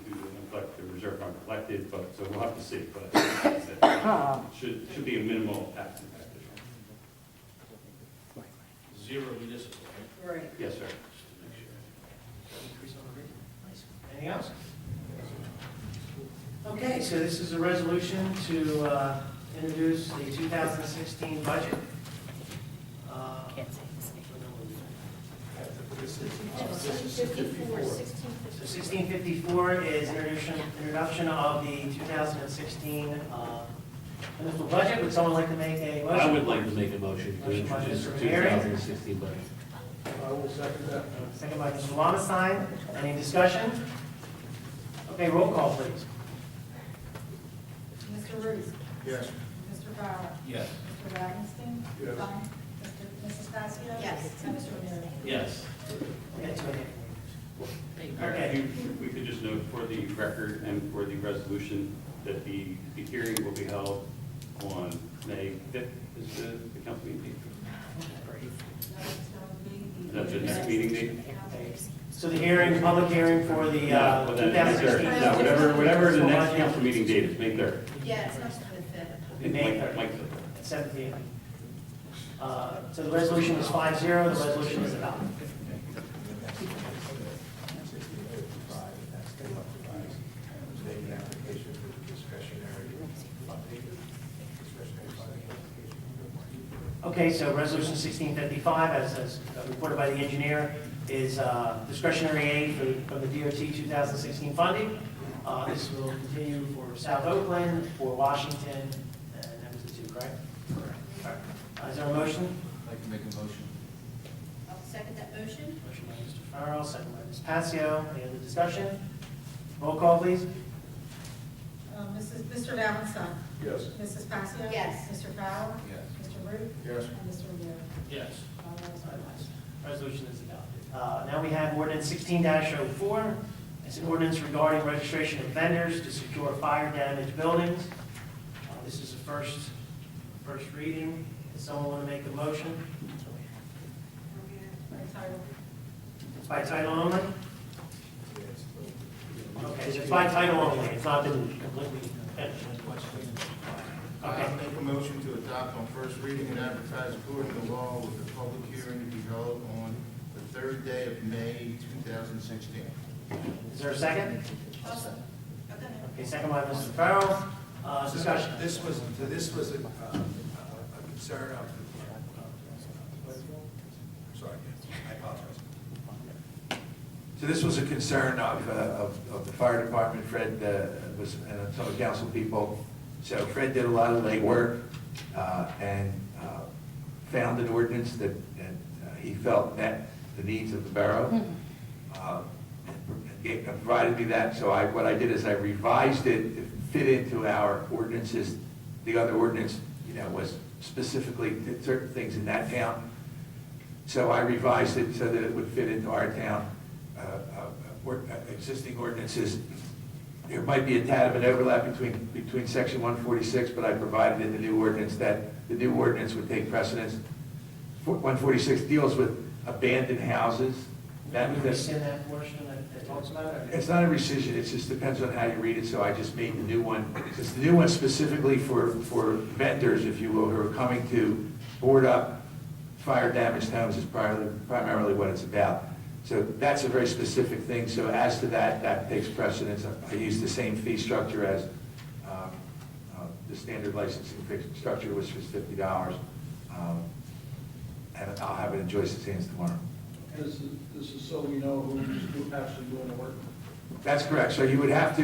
reflect the reserve fund collected, but, so we'll have to see, but it should be a minimal tax impact this year. Zero municipal, right? Right. Yes, sir. Just to make sure. Anything else? Okay, so this is a resolution to introduce the 2016 budget. This is So 1654 is introduction of the 2016 municipal budget. Would someone like to make a motion? I would like to make a motion to Motion by introduce Mr. 2016 budget. I will second that. Second by Mr. Lomestein. Any discussion? Okay, roll call, please. Mr. Ruth? Yes. Mr. Farrell? Yes. Mr. Wagenstein? Yes. Mrs. Casio? Yes. And Mr. O'Leary? Yes. Okay, so, Mayor, Okay. if we could just note for the record and for the resolution that the hearing will be held on May 5th is the council meeting. Is that the next meeting date? So the hearing, public hearing for the Well, then, May 3rd. 2016. No, whatever the next council meeting date is, May 3rd. Yeah, it's not the 5th. May 3rd. Mike said At 7 p.m. So the resolution is 5-0, the resolution is adopted. Make an application for the discretionary funding. Okay, so resolution 1655, as reported by the engineer, is discretionary aid from the DOT 2016 funding. This will continue for South Oakland, for Washington, and that was the two, correct? Correct. Is there a motion? I'd like to make a motion. I'll second that motion. Motion by Mr. Farrell, second by Ms. Passio. Any other discussion? Roll call, please. Mr. Valentine? Yes. Mrs. Casio? Yes. Mr. Farrell? Yes. Mr. Ruth? Yes. And Mr. O'Leary? Yes. Resolution is adopted. Now we have ordinance 16-04. It's an ordinance regarding registration of vendors to secure fire damaged buildings. This is the first reading. Does someone want to make a motion? By title. It's by title only? Okay, so it's by title only. It's not been completely finished. I'll make a motion to adopt on first reading and advertise according to law with a public hearing to be held on the third day of May 2016. Is there a second? Awesome. Okay. Okay, second by Mr. Farrell. Discussion. This was a concern of, sorry, I apologize. So this was a concern of the fire department. Fred was, and some of the council people. So Fred did a lot of legwork and found an ordinance that he felt met the needs of the borough. And provided me that. So what I did is I revised it to fit into our ordinances. The other ordinance, was specifically did certain things in that town. So I revised it so that it would fit into our town existing ordinances. There might be a tad of an overlap between section 146, but I provided in the new ordinance that the new ordinance would take precedence. 146 deals with abandoned houses. Can you rescind that portion that talks about it? It's not a rescission, it just depends on how you read it, so I just made the new one. It's the new one specifically for vendors, if you will, who are coming to board up fire damaged homes is primarily what it's about. So that's a very specific thing, so as to that takes precedence. I use the same fee structure as the standard licensing fee structure, which was $50. And I'll have it in Joyce's hands tomorrow. This is so we know who's actually doing the work. That's correct. So you would have to,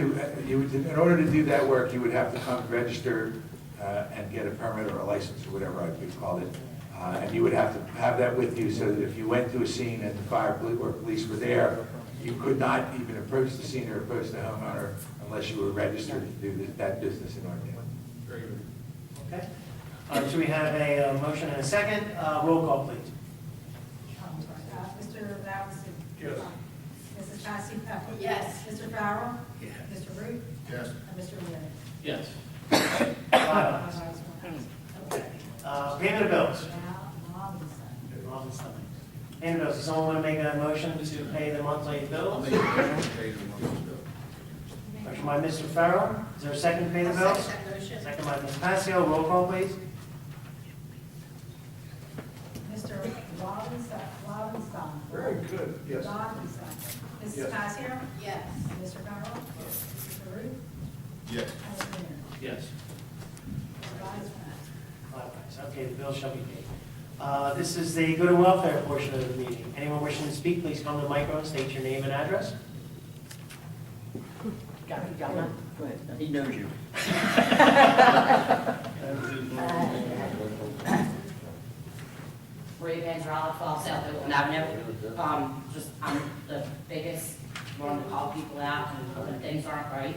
in order to do that work, you would have to come register and get a permit or a license or whatever we've called it. And you would have to have that with you so that if you went to a scene and the fire or police were there, you could not even approach the scene or approach the homeowner unless you were registered to do that business in our town. Very good. Okay. So we have a motion and a second. Roll call, please. Mr. Valencia. Yes. Mrs. Passive? Yes. Mr. Farrell? Yes. Mr. Root? Yes. And Mr. Leary? Yes. 5 ayes. Okay. Payment of bills. Payment of bills. Does someone want to make a motion to pay the monthly I'll bills? make a motion to pay the monthly bill. Motion by Mr. Farrell. Is there a second to pay the I'll bills? second that motion. Second by Ms. Passio. Roll call, please. Mr. Robinson? Very good, yes. Robinson. Mrs. Yes. Passier? Yes. Mr. Farrell? Mr. Root? Yes. And Mr. Leary? Yes. Mr. Ayes, ayes. 5 ayes. Okay, the bill shall be paid. This is the good and welfare portion of the meeting. Anyone wishing to speak, please come to the microphone, state your name and address. Got that? Go ahead, he knows you. Maria Panzarella, 12 South Oakland Avenue. I'm the biggest one to call people out when things aren't right.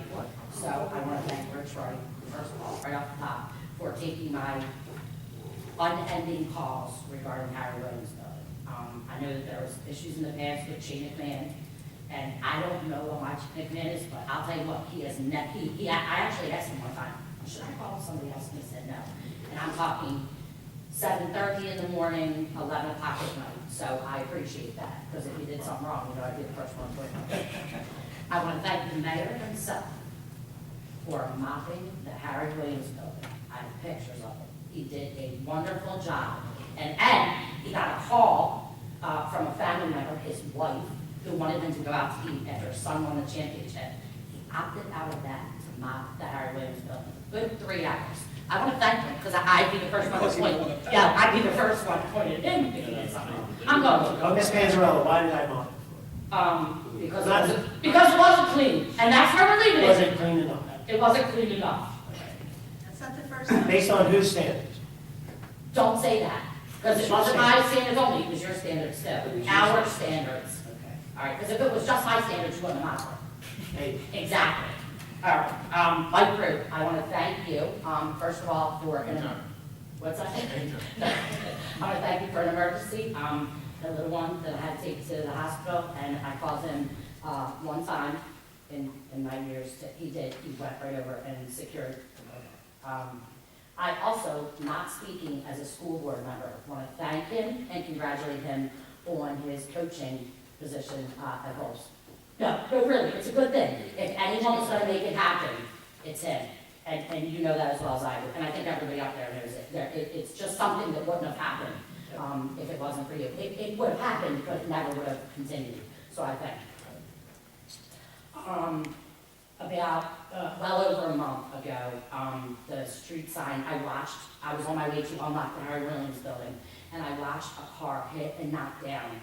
So I want to thank Rich Wright, first of all, right off the top, for taking my unending calls regarding Harry Williams building. I know that there was issues in the past with Shane McMahon, and I don't know what my Chief McMahon is, but I'll tell you what, I actually asked him one time, should I call somebody else? And he said no. And I'm talking 7:30 in the morning, 11 o'clock at night. So I appreciate that, because if he did something wrong, I'd be the first one to point out. I want to thank the mayor himself for mopping the Harry Williams building. I have pictures of it. He did a wonderful job. And he got a call from a family member, his wife, who wanted him to go out to eat after his son won the championship. He opted out of that to mop the Harry Williams building. Good 3 hours. I want to thank him because I'd be the first one to point. Yeah, I'd be the first one to point at him if he did something wrong. I'm going to. Oh, Ms. Panzarella, why did I mop it? Because it wasn't clean, and that's where we're leaving It it. wasn't clean enough. It wasn't clean enough. That's not the first time. Based on whose standards? Don't say that, because it wasn't my standards only, it was your standards too, our standards. Okay. All right, because if it was just my standards, you wouldn't have mopped Hey, it. Exactly. All right, Mike Root, I want to thank you, first of all, for, Anytime. what's that? Anytime. I want to thank you for an emergency, the little one that I had to take to the hospital, and I called him one time in my years, he went right over and secured. I also, not speaking as a school board member, want to thank him and congratulate him on his coaching position at Holmes. No, really, it's a good thing. If anyone's going to make it happen, it's him. And you know that as well as I do. And I think everybody out there knows it. It's just something that wouldn't have happened if it wasn't for you. It would have happened, but it never would have continued. So I thank you. About well over a month ago, the street sign I was on my way to unlock the Harry Williams building, and I watched a car hit and knock down,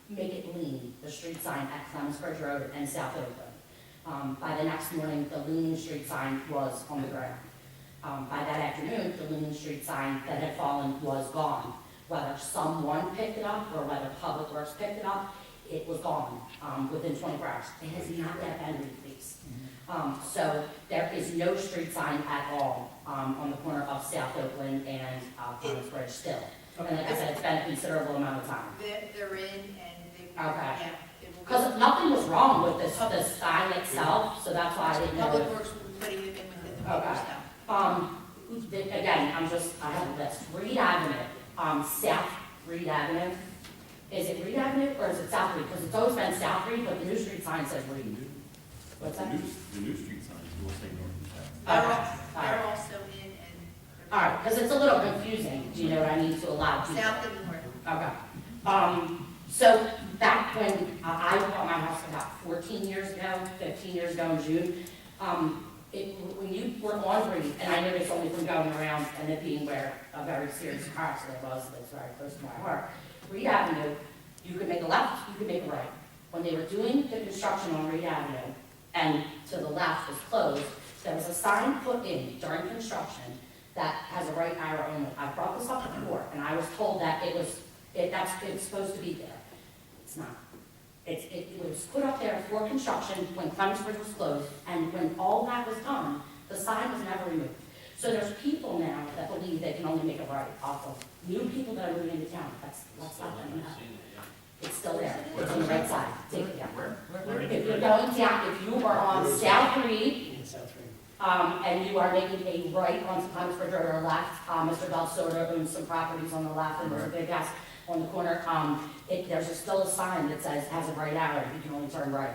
make it lean, the street sign at Clemensbridge Road and South Oakland. By the next morning, the leaning street sign was on the ground. By that afternoon, the leaning street sign that had fallen was gone. Whether someone picked it up or whether Public Works picked it up, it was gone within 24 hours. It has not yet been replaced. So there is no street sign at all on the corner of South Oakland and Clemensbridge still. And like I said, it's been a considerable amount of time. They're in and they. Okay. Yeah, it will be- Because nothing was wrong with the sign itself, so that's why I didn't know. Public if- Works will be putting them in within the week or so. Again, I have a list. Reed Avenue, South Reed Avenue. Is it Reed Avenue or is it South Reed? Because it's always been South Reed, but the new street sign says Reed. What's that? The new street signs will say north and south. They're Okay. they're also in and. All right, because it's a little confusing. Do you know what I need to allow people? South and north. Okay. So back when I bought my house about 14 years ago, 15 years ago in June, when you were on Reed, and I know this only from going around and it being where a very serious car accident was, that's very close to my heart, Reed Avenue, you could make a left, you could make a right. When they were doing the construction on Reed Avenue, and to the left was closed, there was a sign put in during construction that has a right arrow only. I brought this up before, and I was told that it's supposed to be there. It's not. It was put up there for construction when Clemensbridge was closed, and when all that was done, The sign was never removed. So there's people now that believe they can only make a right off of new people that are moving into town. Let's let them know. It's still there. It's on the right side. Take it down. If you're going down, if you are on South Reed, In South Reed. and you are making a right onto Thomas Bridge Road or left, Mr. Del Soto owns some properties on the left, and there's a big house on the corner. There's still a sign that says, has a right arrow, you can only turn right.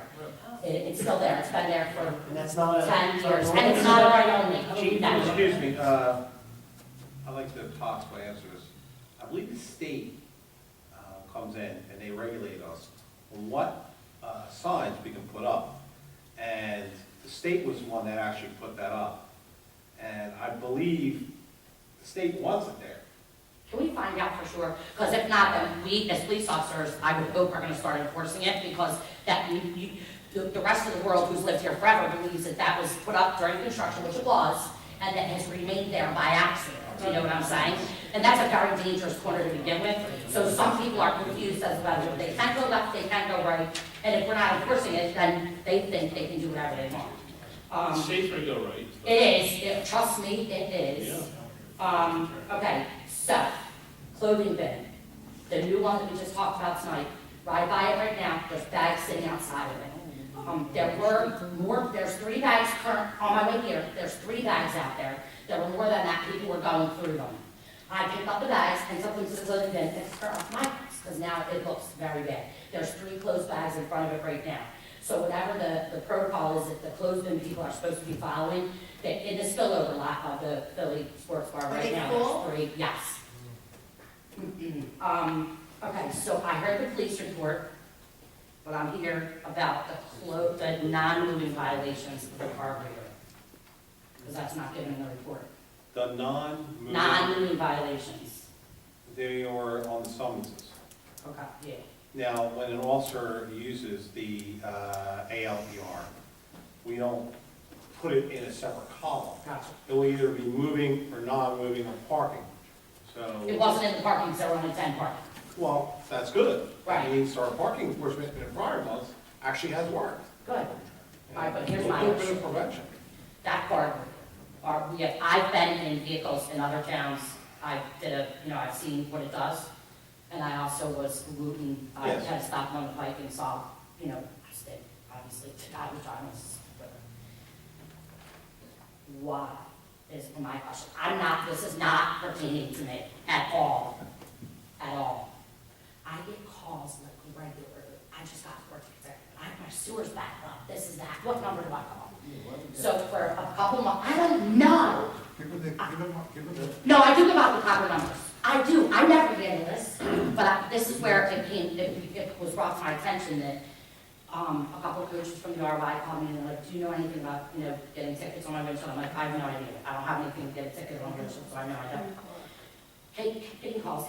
It's still there, it's been there for And that's not a. 10 years, and it's not a right only. Chief, That's- Excuse me, I'd like to possibly answer this. I believe the state comes in and they regulate us on what signs we can put up. And the state was the one that actually put that up. And I believe the state wants it there. Can we find out for sure? Because if not, then we, as police officers, I would hope are gonna start enforcing it, because that, the rest of the world who's lived here forever believes that that was put up during construction, which it was, and that has remained there by accident. Do you know what I'm saying? And that's a very dangerous corner to begin with. So some people are confused as to whether they can go left, they can go right, and if we're not enforcing it, then they think they can do whatever they want. It's safer to go right. It is, trust me, it is. Okay, so, clothing bin, the new one that we just talked about tonight, ride by it right now, there's bags sitting outside of it. There's 3 bags on my way here, there's 3 bags out there. There were more than that, people were going through them. I picked up the bags and took them to the clothing bin and threw off my bags, because now it looks very bad. There's 3 closed bags in front of it right now. So whatever the protocol is that the closed bin people are supposed to be following, in the spillover lot of the Philly Sports Bar Are right they now, full? there's 3, yes. Okay, so I heard the police report, but I'm here about the non-moving violations of the car reader. Because that's not given in the report. The non-moving, Non-moving violations. they are on the summonses. Okay, yeah. Now, when an officer uses the ALPR, we don't put it in a separate column. Gotcha. It will either be moving or non-moving or parking. It So, wasn't in the parking, because they were on the 10 parking. well, that's good. Right. That means our parking enforcement in the prior months actually has worked. Good. All right, but here's A my little bit issue. of prevention. That part, I've been in vehicles in other towns. I've seen what it does. And I also was rooting, I Yes. had to stop on the bike and saw, I stayed, obviously, I was driving this. Why is my question. This is not pertaining to me at all, I get calls like regularly. I just got 4 tickets. My sewer's backed up. This is that. What number do I call? So for a couple months, I don't know. Give them the. No, I do give out the proper numbers. I do. I never handle this, but this is where it was brought to my attention that a couple of coaches from the RY called me and they're like, do you know anything about, getting tickets on my windshield? I'm like, I have no idea. I don't have anything to get a ticket on my windshield, so I know I don't. Kept getting calls.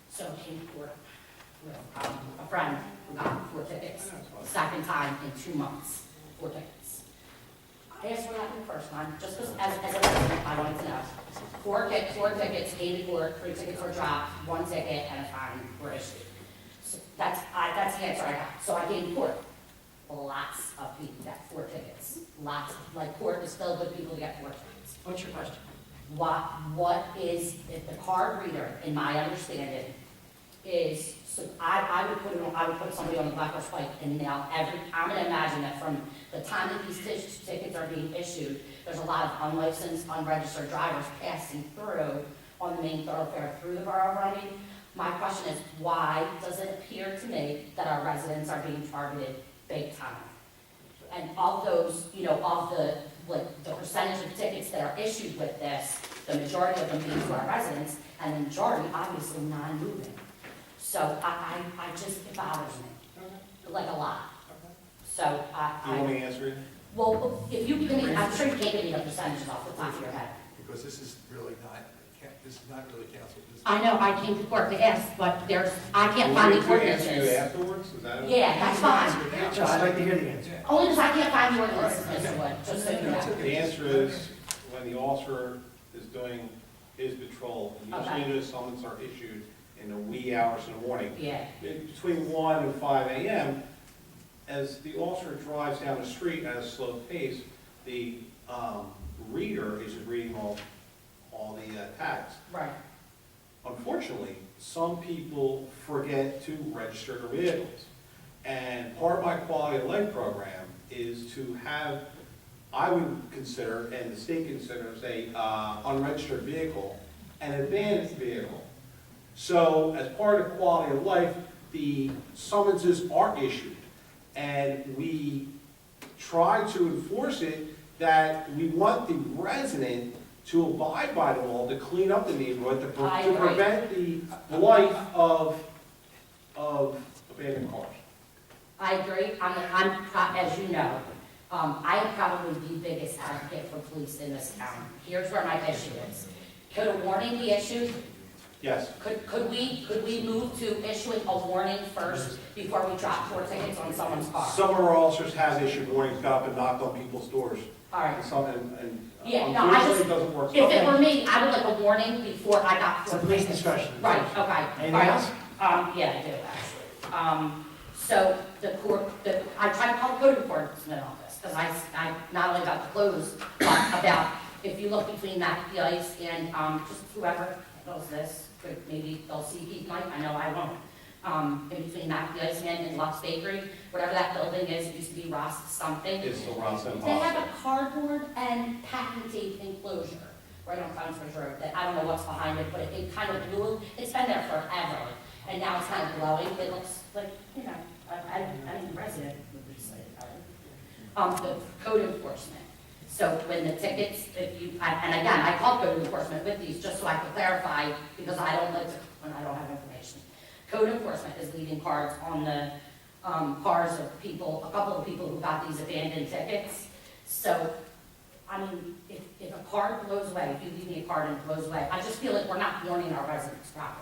So I came to court with a friend who got 4 tickets, second time in 2 months, 4 tickets. I asked what happened the first time, just as a resident, I wanted to know. 4 tickets, came to court, 3 tickets were dropped, 1 ticket and a fine were issued. So that's the answer I got. So I came to court. Lots of people got 4 tickets. Court is filled with people who get 4 tickets. What's your question? What is, if the card reader, in my understanding, is, so I would put somebody on the blacklist spike, and now I'm gonna imagine that from the time that these tickets are being issued, there's a lot of unlicensed, unregistered drivers passing through on the main thoroughfare through the borough of Borough Meeting. My question is, why does it appear to me that our residents are being targeted big time? And of those, the percentage of tickets that are issued with this, the majority of them being to our residents, and the majority obviously non-moving. So it bothers me, like a lot. So Do you want me to answer it? well, if you give me, I'm sure you can't give me the percentages off the top of your head. Because this is really not really council business. I know, I came to court to ask, but I can't find the Will we answer you ordinances. afterwards? Is that okay? Yeah, that's fine. Joe, I'd like to hear the answer. Only because I can't find the ordinances, Mr. Wood, just so you know. The answer is, when the officer is doing his patrol, Okay. usually those summons are issued in the wee hours in the morning. Yeah, Between 1 and 5 a.m., as the officer drives down the street at a slow pace, the reader is just reading all the tags. Right. Unfortunately, some people forget to register their vehicles. And part of my quality of life program is to have, I would consider, and the state considers, a unregistered vehicle an abandoned vehicle. So as part of quality of life, the summonses are issued. And we try to enforce it that we want the resident to abide by the law, to clean up the neighborhood, I to agree. prevent the life of abandoned cars. I agree. As you know, I am probably the biggest advocate for police in this town. Here's where my issue is. Could a warning be issued? Yes. Could we move to issuing a warning first before we drop 4 tickets on someone's car? Some of our officers have issued warnings, got up and knocked on people's doors. All right. And Yeah, no, I unfortunately, just, it doesn't work. if it were me, I would like a warning before I got It's a 4 police tickets. discussion. Right, okay. All Anything right. else? Yeah, I do, actually. So I tried to call the code enforcement office, because I not only got the close, but about, if you look between that place and, just whoever knows this, maybe they'll see Pete Mike, I know I won't. In between that place and Lux Bakery, whatever that building is, it used to be Ross something. It's the Ross and They have a cardboard and packing tape enclosure right on Constance Road that I don't know what's behind it, but it kind of blew. It's been there forever, and now it's kind of glowing. It looks like, I'm a resident would be say, the code enforcement. So when the tickets, and again, I called code enforcement with these just so I could clarify, because I don't like to, when I don't have information. Code enforcement is leaving cards on the cars of people, a couple of people who got these abandoned tickets. So, I mean, if a card blows away, if you leave me a card and it blows away, I just feel like we're not warning our residents properly.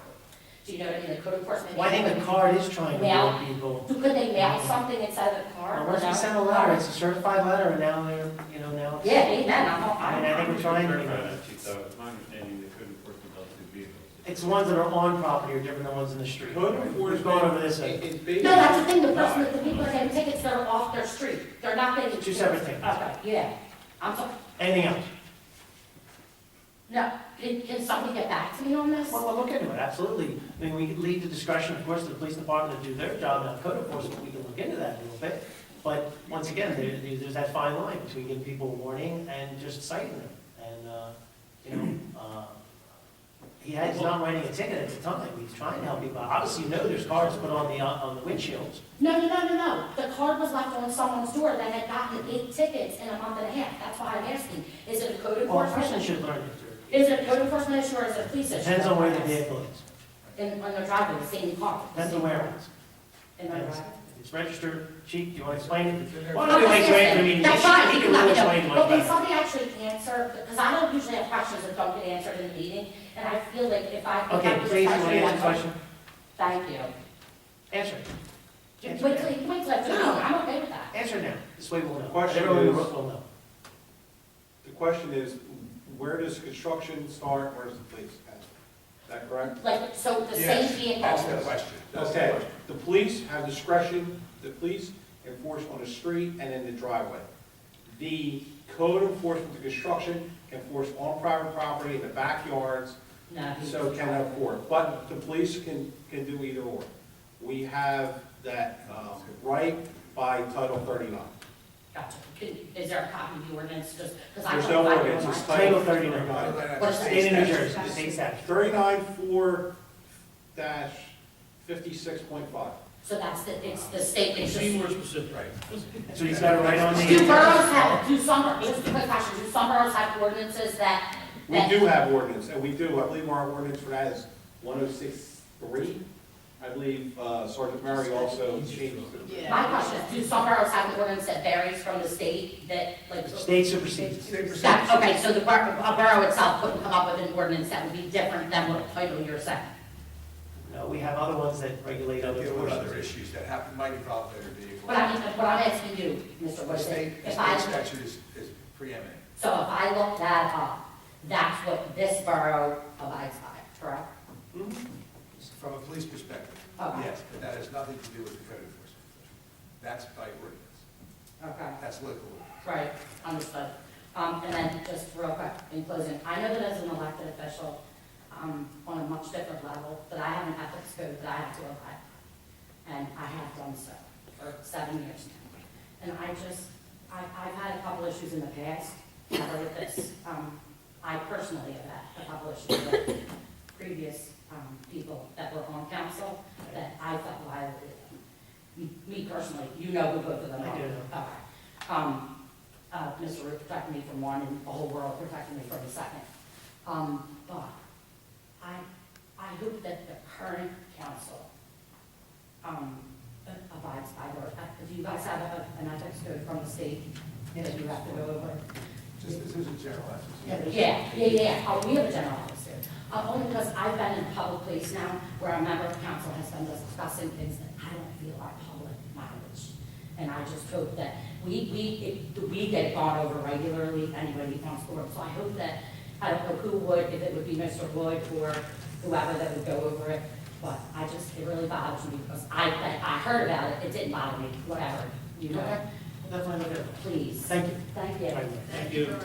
Do you know what I mean? The code enforcement. Well, I think the card is trying to Mail. warn people. Could they mail something inside of the card? Now, once we send a letter, it's a certified letter, and now they're, now it's. Yeah, amen, I think we're trying to, It's my understanding the code enforcement does do vehicles. it's the ones that are on property are different than the ones in the street. Code We've enforcement gone over this. is No, based. that's the thing, the people are getting tickets that are off their street. They're not getting. Two separate things. Okay, yeah. I'm sorry. Anything else? No, can somebody get back to me on this? Well, we'll look into it, absolutely. I mean, we could leave the discussion, of course, to the police department to do their job, now code enforcement, we can look into that a little bit. But once again, there's that fine line between giving people a warning and just citing them. And, he's not writing a ticket at the time, he's trying to help people. Obviously, there's cards put on the windshields. No. The card was left on someone's door that had gotten 8 tickets in a month and a half. That's why I'm asking. Is it a code Well, a person enforcement? should learn it. Is it a code enforcement issue or is it a police issue? Depends on where the vehicle is. When they're driving the same car. Depends on where it is. In their If driving. it's registered, chief, do you want to explain it? there. Well, no, wait, I mean, That's fine, he you can can let me really explain know. much But can better. somebody actually answer, because I don't usually have questions that don't get answered in the meeting, and I feel like if I. Okay, please, you want to answer the question? Thank you. Answer. Wait Answer till, now. wait till after the meeting, I'm okay with that. Answer now. This way we'll know. Question Everyone is- will know. The question is, where does construction start, where does the police end? Is that correct? Like, so the same Yes, vehicle. that's the question. That's the Okay, question. the police have discretion, the police enforce on the street and in the driveway. The code enforcement, the construction, enforce on private property in the backyards, No. so can afford. But the police can do either or. We have that right by Title 39. Gotcha. Is there a copy of the ordinance, just, because I. There's don't no find it ordinance, it's online. Title 39. What is it? State of New Jersey, the state statute. 39-4-56.5. So that's it's the state, it's just. Be more specific. Right. So he's got it right on the. Do boroughs have, just a quick question, do some boroughs have ordinances that? We do have ordinance, and we do, I believe our ordinance for that is 106.3. I believe Sergeant Murray also changed it. My question is, do some boroughs have an ordinance that varies from the state that, like? State supersedes. Okay, so a borough itself couldn't come up with an ordinance that would be different than what title you're saying? No, we have other ones that regulate other Deal with other portions. issues that happen, might involve their vehicle. But I mean, what I'm asking you, Mr. The Wood, state if I, statute is preeminent. so if I look that up, that's what this borough abides by, correct? From a police perspective, Okay. yes, but that has nothing to do with the code enforcement. That's by ordinance. Okay. That's local ordinance. Right, understood. And then just real quick, in closing, I know that as an elected official, on a much different level, that I have an ethics code that I have to obey. And I have done so for 7 years now. And I've had a couple issues in the past, never with this. I personally have had a couple issues with previous people that were on council that I felt violated them. Me personally, you know who both of them are. I do. Okay. Mr. Root protected me from one, and the whole world protected me from the second. But I hope that the current council abides by their, do you guys have an ethics code from the state that you have to go over? Just, this is a general exercise. Yeah. Oh, we have a general ethics code. Only because I've been in a public place now where a member of council has been discussing things that I don't feel are public knowledge. And I just hope that we get gone over regularly, anybody on board. So I hope that, I don't know who would, if it would be Mr. Wood or whoever that would go over it, but it really bothers me because I heard about it, it didn't bother me, whatever, you know? Okay. We'll definitely look at it. Please. Thank you. Thank you. Thank you.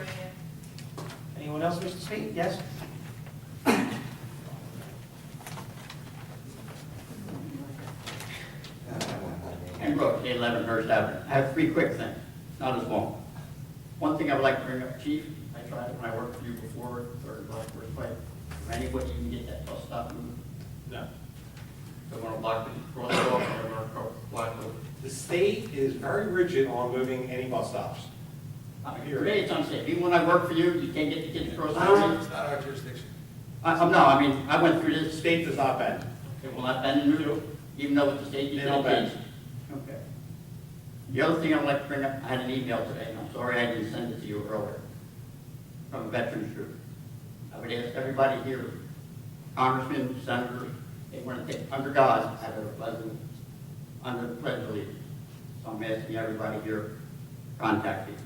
Anyone else wish to speak? Yes? And Brooke, 11 Hurst Avenue. I have 3 quick things, not as long. One thing I would like to bring up, Chief, I tried it when I worked for you before, or first way. Any way you can get that bus stop moved? No. They want to block the crosswalk, or they want to block The state is very rigid on moving any bus stops. the... For me, it's unsafe. Even when I worked for you, you can't get the kids across the street. It's not our jurisdiction. No, I mean, I went through The this, state does not bend. it will not bend in the even though with the state, you They don't can't bend. change. Okay. The other thing I'd like to bring up, I had an email today, and I'm sorry I didn't send it to you earlier, from a veterans group. I would ask everybody here, congressmen, senators, they want to take under God out of the pledge of allegiance. So I'm asking everybody here, contact people.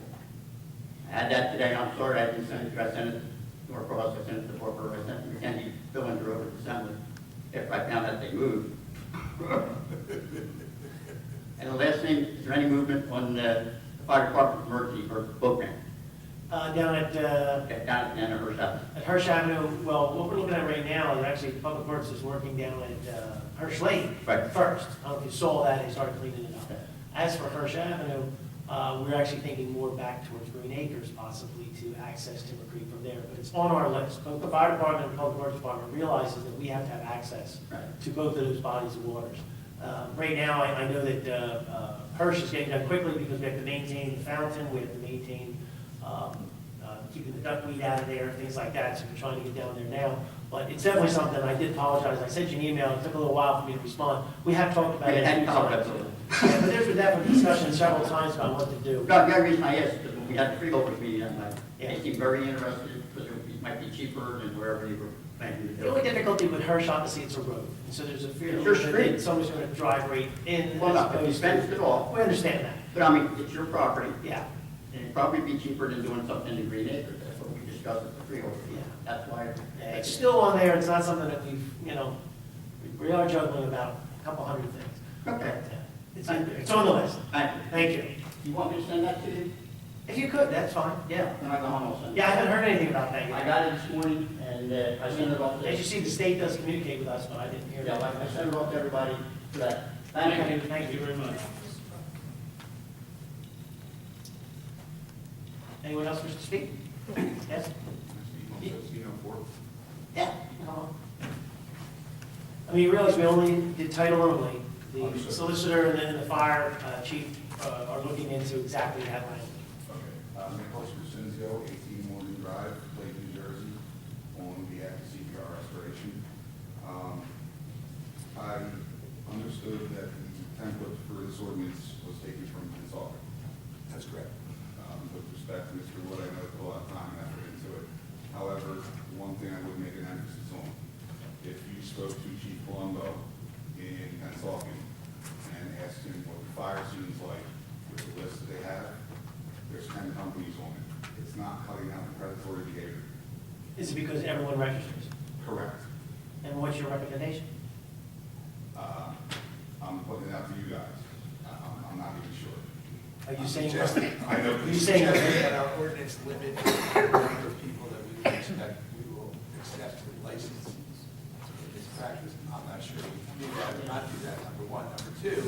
I had that today, and I'm sorry I didn't send it to you. I sent it to North Cross, I sent it to Booker, I sent it to Mackenzie, Billinger over to Assembly, after I found out they moved. And the last thing, is there any movement on the fire department emergency or boat ramp? Down at Okay, down at the end of Hurst Avenue. Hirsch Avenue, well, what we're looking at right now is actually Public Works is working down at Hirsch Lane Right. first. I don't know if you saw that, they started cleaning it up. Okay. As for Hirsch Avenue, we're actually thinking more back towards Green Acres possibly to access Timber Creek from there, but it's on our list. Both the fire department and Public Works Department realizes that we have to have access Right. to both of those bodies of waters. Right now, I know that Hirsch is getting done quickly because we have to maintain the fountain, we have to maintain keeping the duckweed out of there, things like that, so we're trying to get down there now. But it's definitely something, I did apologize, I sent you an email, it took a little while for me to respond. We have talked about it. a few times. Yeah, but there's been definitely discussion several times about what to do. No, the only reason I asked, is when we had the freeholders meeting that night, Yeah. they seemed very interested, because it might be cheaper than wherever you were planning to The do only it. difficulty with Hirsch, obviously, it's a road, so there's a fear It's your that street. somebody's gonna drive right in Well, as no, if you opposed fenced to. it off, We understand that, but I mean, it's your property, yeah. and it'd probably be cheaper than doing something in Green Acres, that's what we discussed with the freeholders. Yeah. That's why. It's still on there, it's not something that we've, we are juggling about a couple hundred things. Okay. But, it's on the list. Thank you. Thank you. You want me to send that to you? If you could, that's fine, yeah. When I go home, I'll send it. Yeah, I haven't heard anything about that I yet. got it this morning, and I sent it off to... As you see, the state does communicate with us, but I didn't hear Yeah, that. I sent it off to everybody for that. Thank you. Thank you very much. Anyone else wish to speak? Yes? Yeah. I mean, you realize we only did title only. The solicitor and then the fire chief are looking into exactly that language. Okay. Nicholas Crescencio, 18 Morgan Drive, Lake, New Jersey, on behalf of CPR Restoration. I understood that the template for this ordinance was taken from consulting. That's correct. With respect to Mr. Wood, I know put a lot of time and effort into it. However, one thing I would make an emphasis on, if you spoke to Chief Colombo in Pennsauken and asked him what the fire scene's like with the list that they have, there's 10 companies on it. It's not cutting out the predatory behavior. Is it because everyone registers? Correct. And what's your recommendation? I'm putting it out to you guys. I'm not even sure. Are you saying? I know. You saying? That our ordinance limit the number of people that we would expect, we will accept the license in this practice. I'm not sure we can do that or not do that, number one. Number two,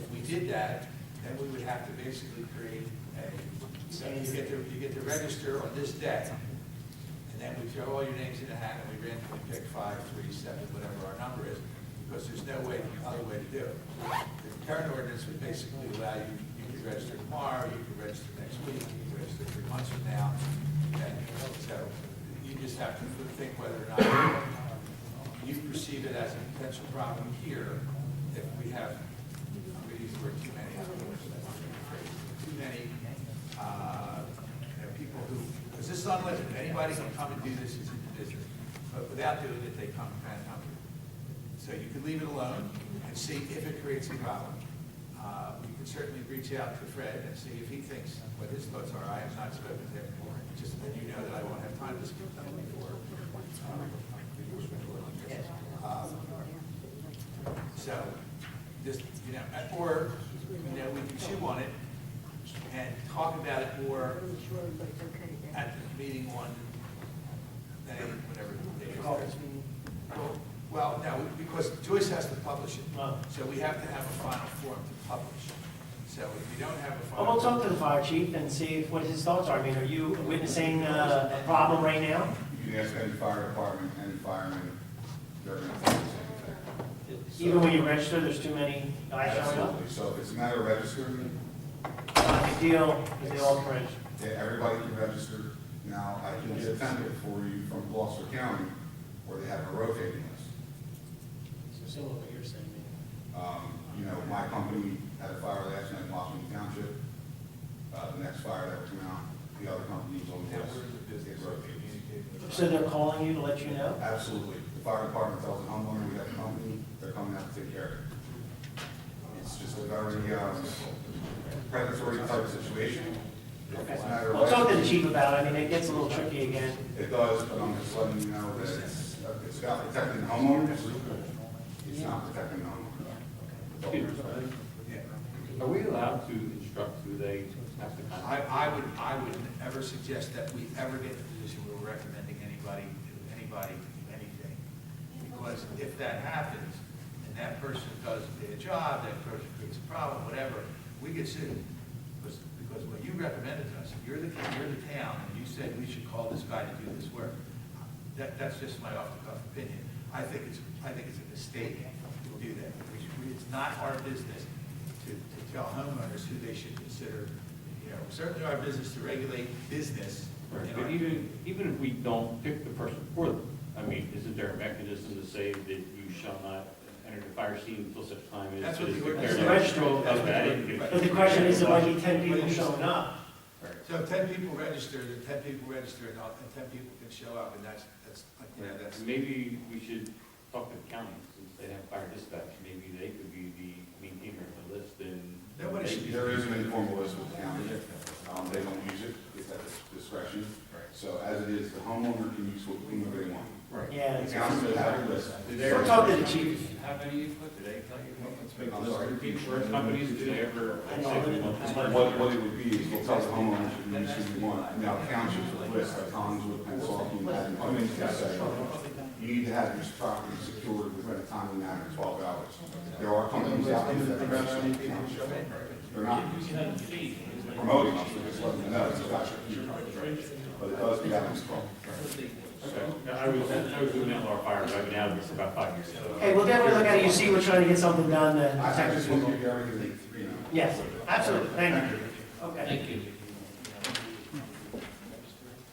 if we did that, then we would have to basically create a, so you get to register on this day. And then we throw all your names in a hat and we randomly pick 5, 3, 7, whatever our number is, because there's no way, other way to do it. The current ordinance would basically allow you, you can register tomorrow, you can register next week, you can register 3 months from now. And so you just have to think whether or not you perceive it as a potential problem here if we have, we use the word too many, too many people who, because this is unlimited, anybody can come and do this as a business, but without doing it, they come and come. So you could leave it alone and see if it creates a problem. We could certainly reach out to Fred and see if he thinks what his thoughts are. I have not spoken to him, just that you know that I won't have time to speak to him before. So, just, you know, or, you know, we can chew on it and talk about it more at the meeting on, whatever the day is. Well, no, because Joyce has to publish it, so we have to have a final form to publish. So if you don't have a final. Well, we'll talk to the fire chief and see what his thoughts are. I mean, are you witnessing a problem right now? You can ask any fire department, any fireman, they're going to tell you the same thing. Even when you register, there's too many guys showing up? Absolutely. So if it's a matter of registering, Not a big deal, because they all can register. yeah, everybody can register. Now, I can get a template for you from Gloucester County where they have a rotating list. So similar to what you're saying. You know, my company had a fire last night in Washington Township. The next fire that will come out, the other companies on the list, it's rotating. So they're calling you to let you know? Absolutely. The fire department tells the homeowner, we have a company, they're coming out to take care of it. It's just a very predatory type of situation. If it's a matter of We'll talk to the chief about it. I mean, it gets a little tricky again. It does, but I'm just letting you know that it's about protecting the homeowners. It's not protecting the homeowner. Are we allowed to instruct who they have to contact? I would never suggest that we ever get in a position where we're recommending anybody to do anything. Because if that happens, and that person does a job, that person creates a problem, whatever, we get sued. Because when you recommended to us, you're the town, and you said we should call this guy to do this work, that's just my off-the-cuff opinion. I think it's a mistake to do that. It's not our business to tell homeowners who they should consider, you know, certainly our business to regulate business. Right, but even if we don't pick the person for them, I mean, isn't there a mechanism to say that you shall not enter the fire scene until such time as That's it what is the ordinance declared? says. Okay. But the question is, it might be 10 people showing up. So if 10 people register, then 10 people register, and 10 people can show up, and that's, you know, that's. Maybe we should talk to the county, since they have fire dispatch, maybe they could be the maintainer of the list and. Nobody should be. There is an informal list with the county. They don't use it, it's at discretion. So as it is, the homeowner can use whomever they want. Right. Yeah. The county will have a list. We'll talk to the chief. Have any input, did they tell you what the insurance companies, do they ever say they want this? What it would be is we'll tell the homeowner to use who you want. Now, the townships will list, like Collinswood, Pennsauken, and come in and say, you need to have this property secured within a timely matter of 12 hours. There are companies out there that are registered in township. They're not promoting us, they're just letting them know it's a gotcha. But it does be out of control. I was doing that law fire, but I've been out of this for about 5 years. Hey, we'll definitely look at it. You see, we're trying to get something done to I protect just people. want to give you everything, you know. Yes, absolutely. Thank you. Okay. Thank you.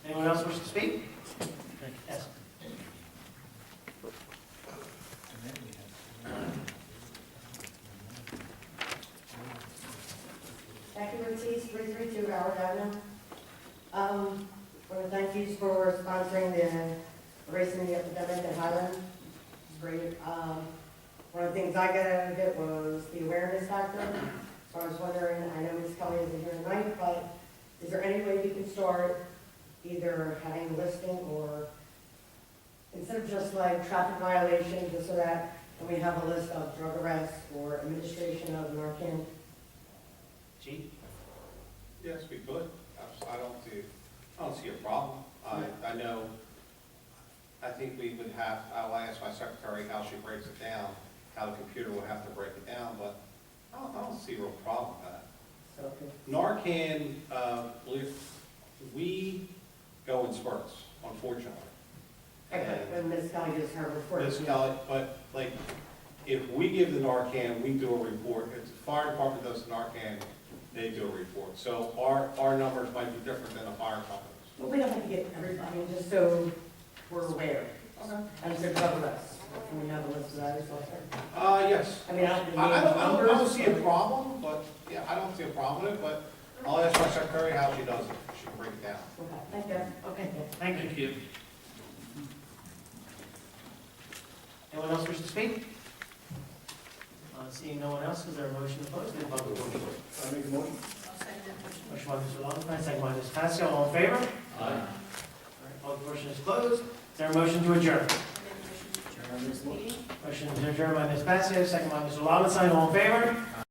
Anyone else wish to speak? Yes. Becky Ortiz, 332 Howard Avenue. I want to thank you for sponsoring the Racing the Epidemic in Highland. It's great. One of the things I got out of it was the awareness factor. So I was wondering, I know Ms. Kelly isn't here tonight, but is there any way we can start either having a listing or instead of just like traffic violations, just so that when we have a list of drug arrests or administration of Narcan? Chief? Yes, we could. I don't see a problem. I know, I think we would have, I'll ask my secretary how she breaks it down, how the computer will have to break it down, but I don't see a real problem with that. Narcan, we go in spurts, unfortunately. When Ms. Kelly gives her report. Ms. Kelly, but like, if we give the Narcan, we do a report. If the fire department does the Narcan, they do a report. So our numbers might be different than the fire companies. Well, we don't have to get everybody, just so we're aware. Okay. And so cover us. Can we have a list of those also? Yes. I mean, I don't think we I need don't numbers. see a problem, but, yeah, I don't see a problem with it, but I'll ask my secretary how she does it. She can break it down. Okay, thank you. Okay. Thank you. Anyone else wish to speak? Seeing no one else, is there a motion to close the public portion? I make a motion. I'll second that motion. Motion by Mr. Longbody, second by Ms. Pascal, all in favor? Aye. All right, public portion is closed. Is there a motion to adjourn? I make a motion to adjourn this meeting. Motion to adjourn by Ms. Pascal, second by Mr. Longbody, all in favor?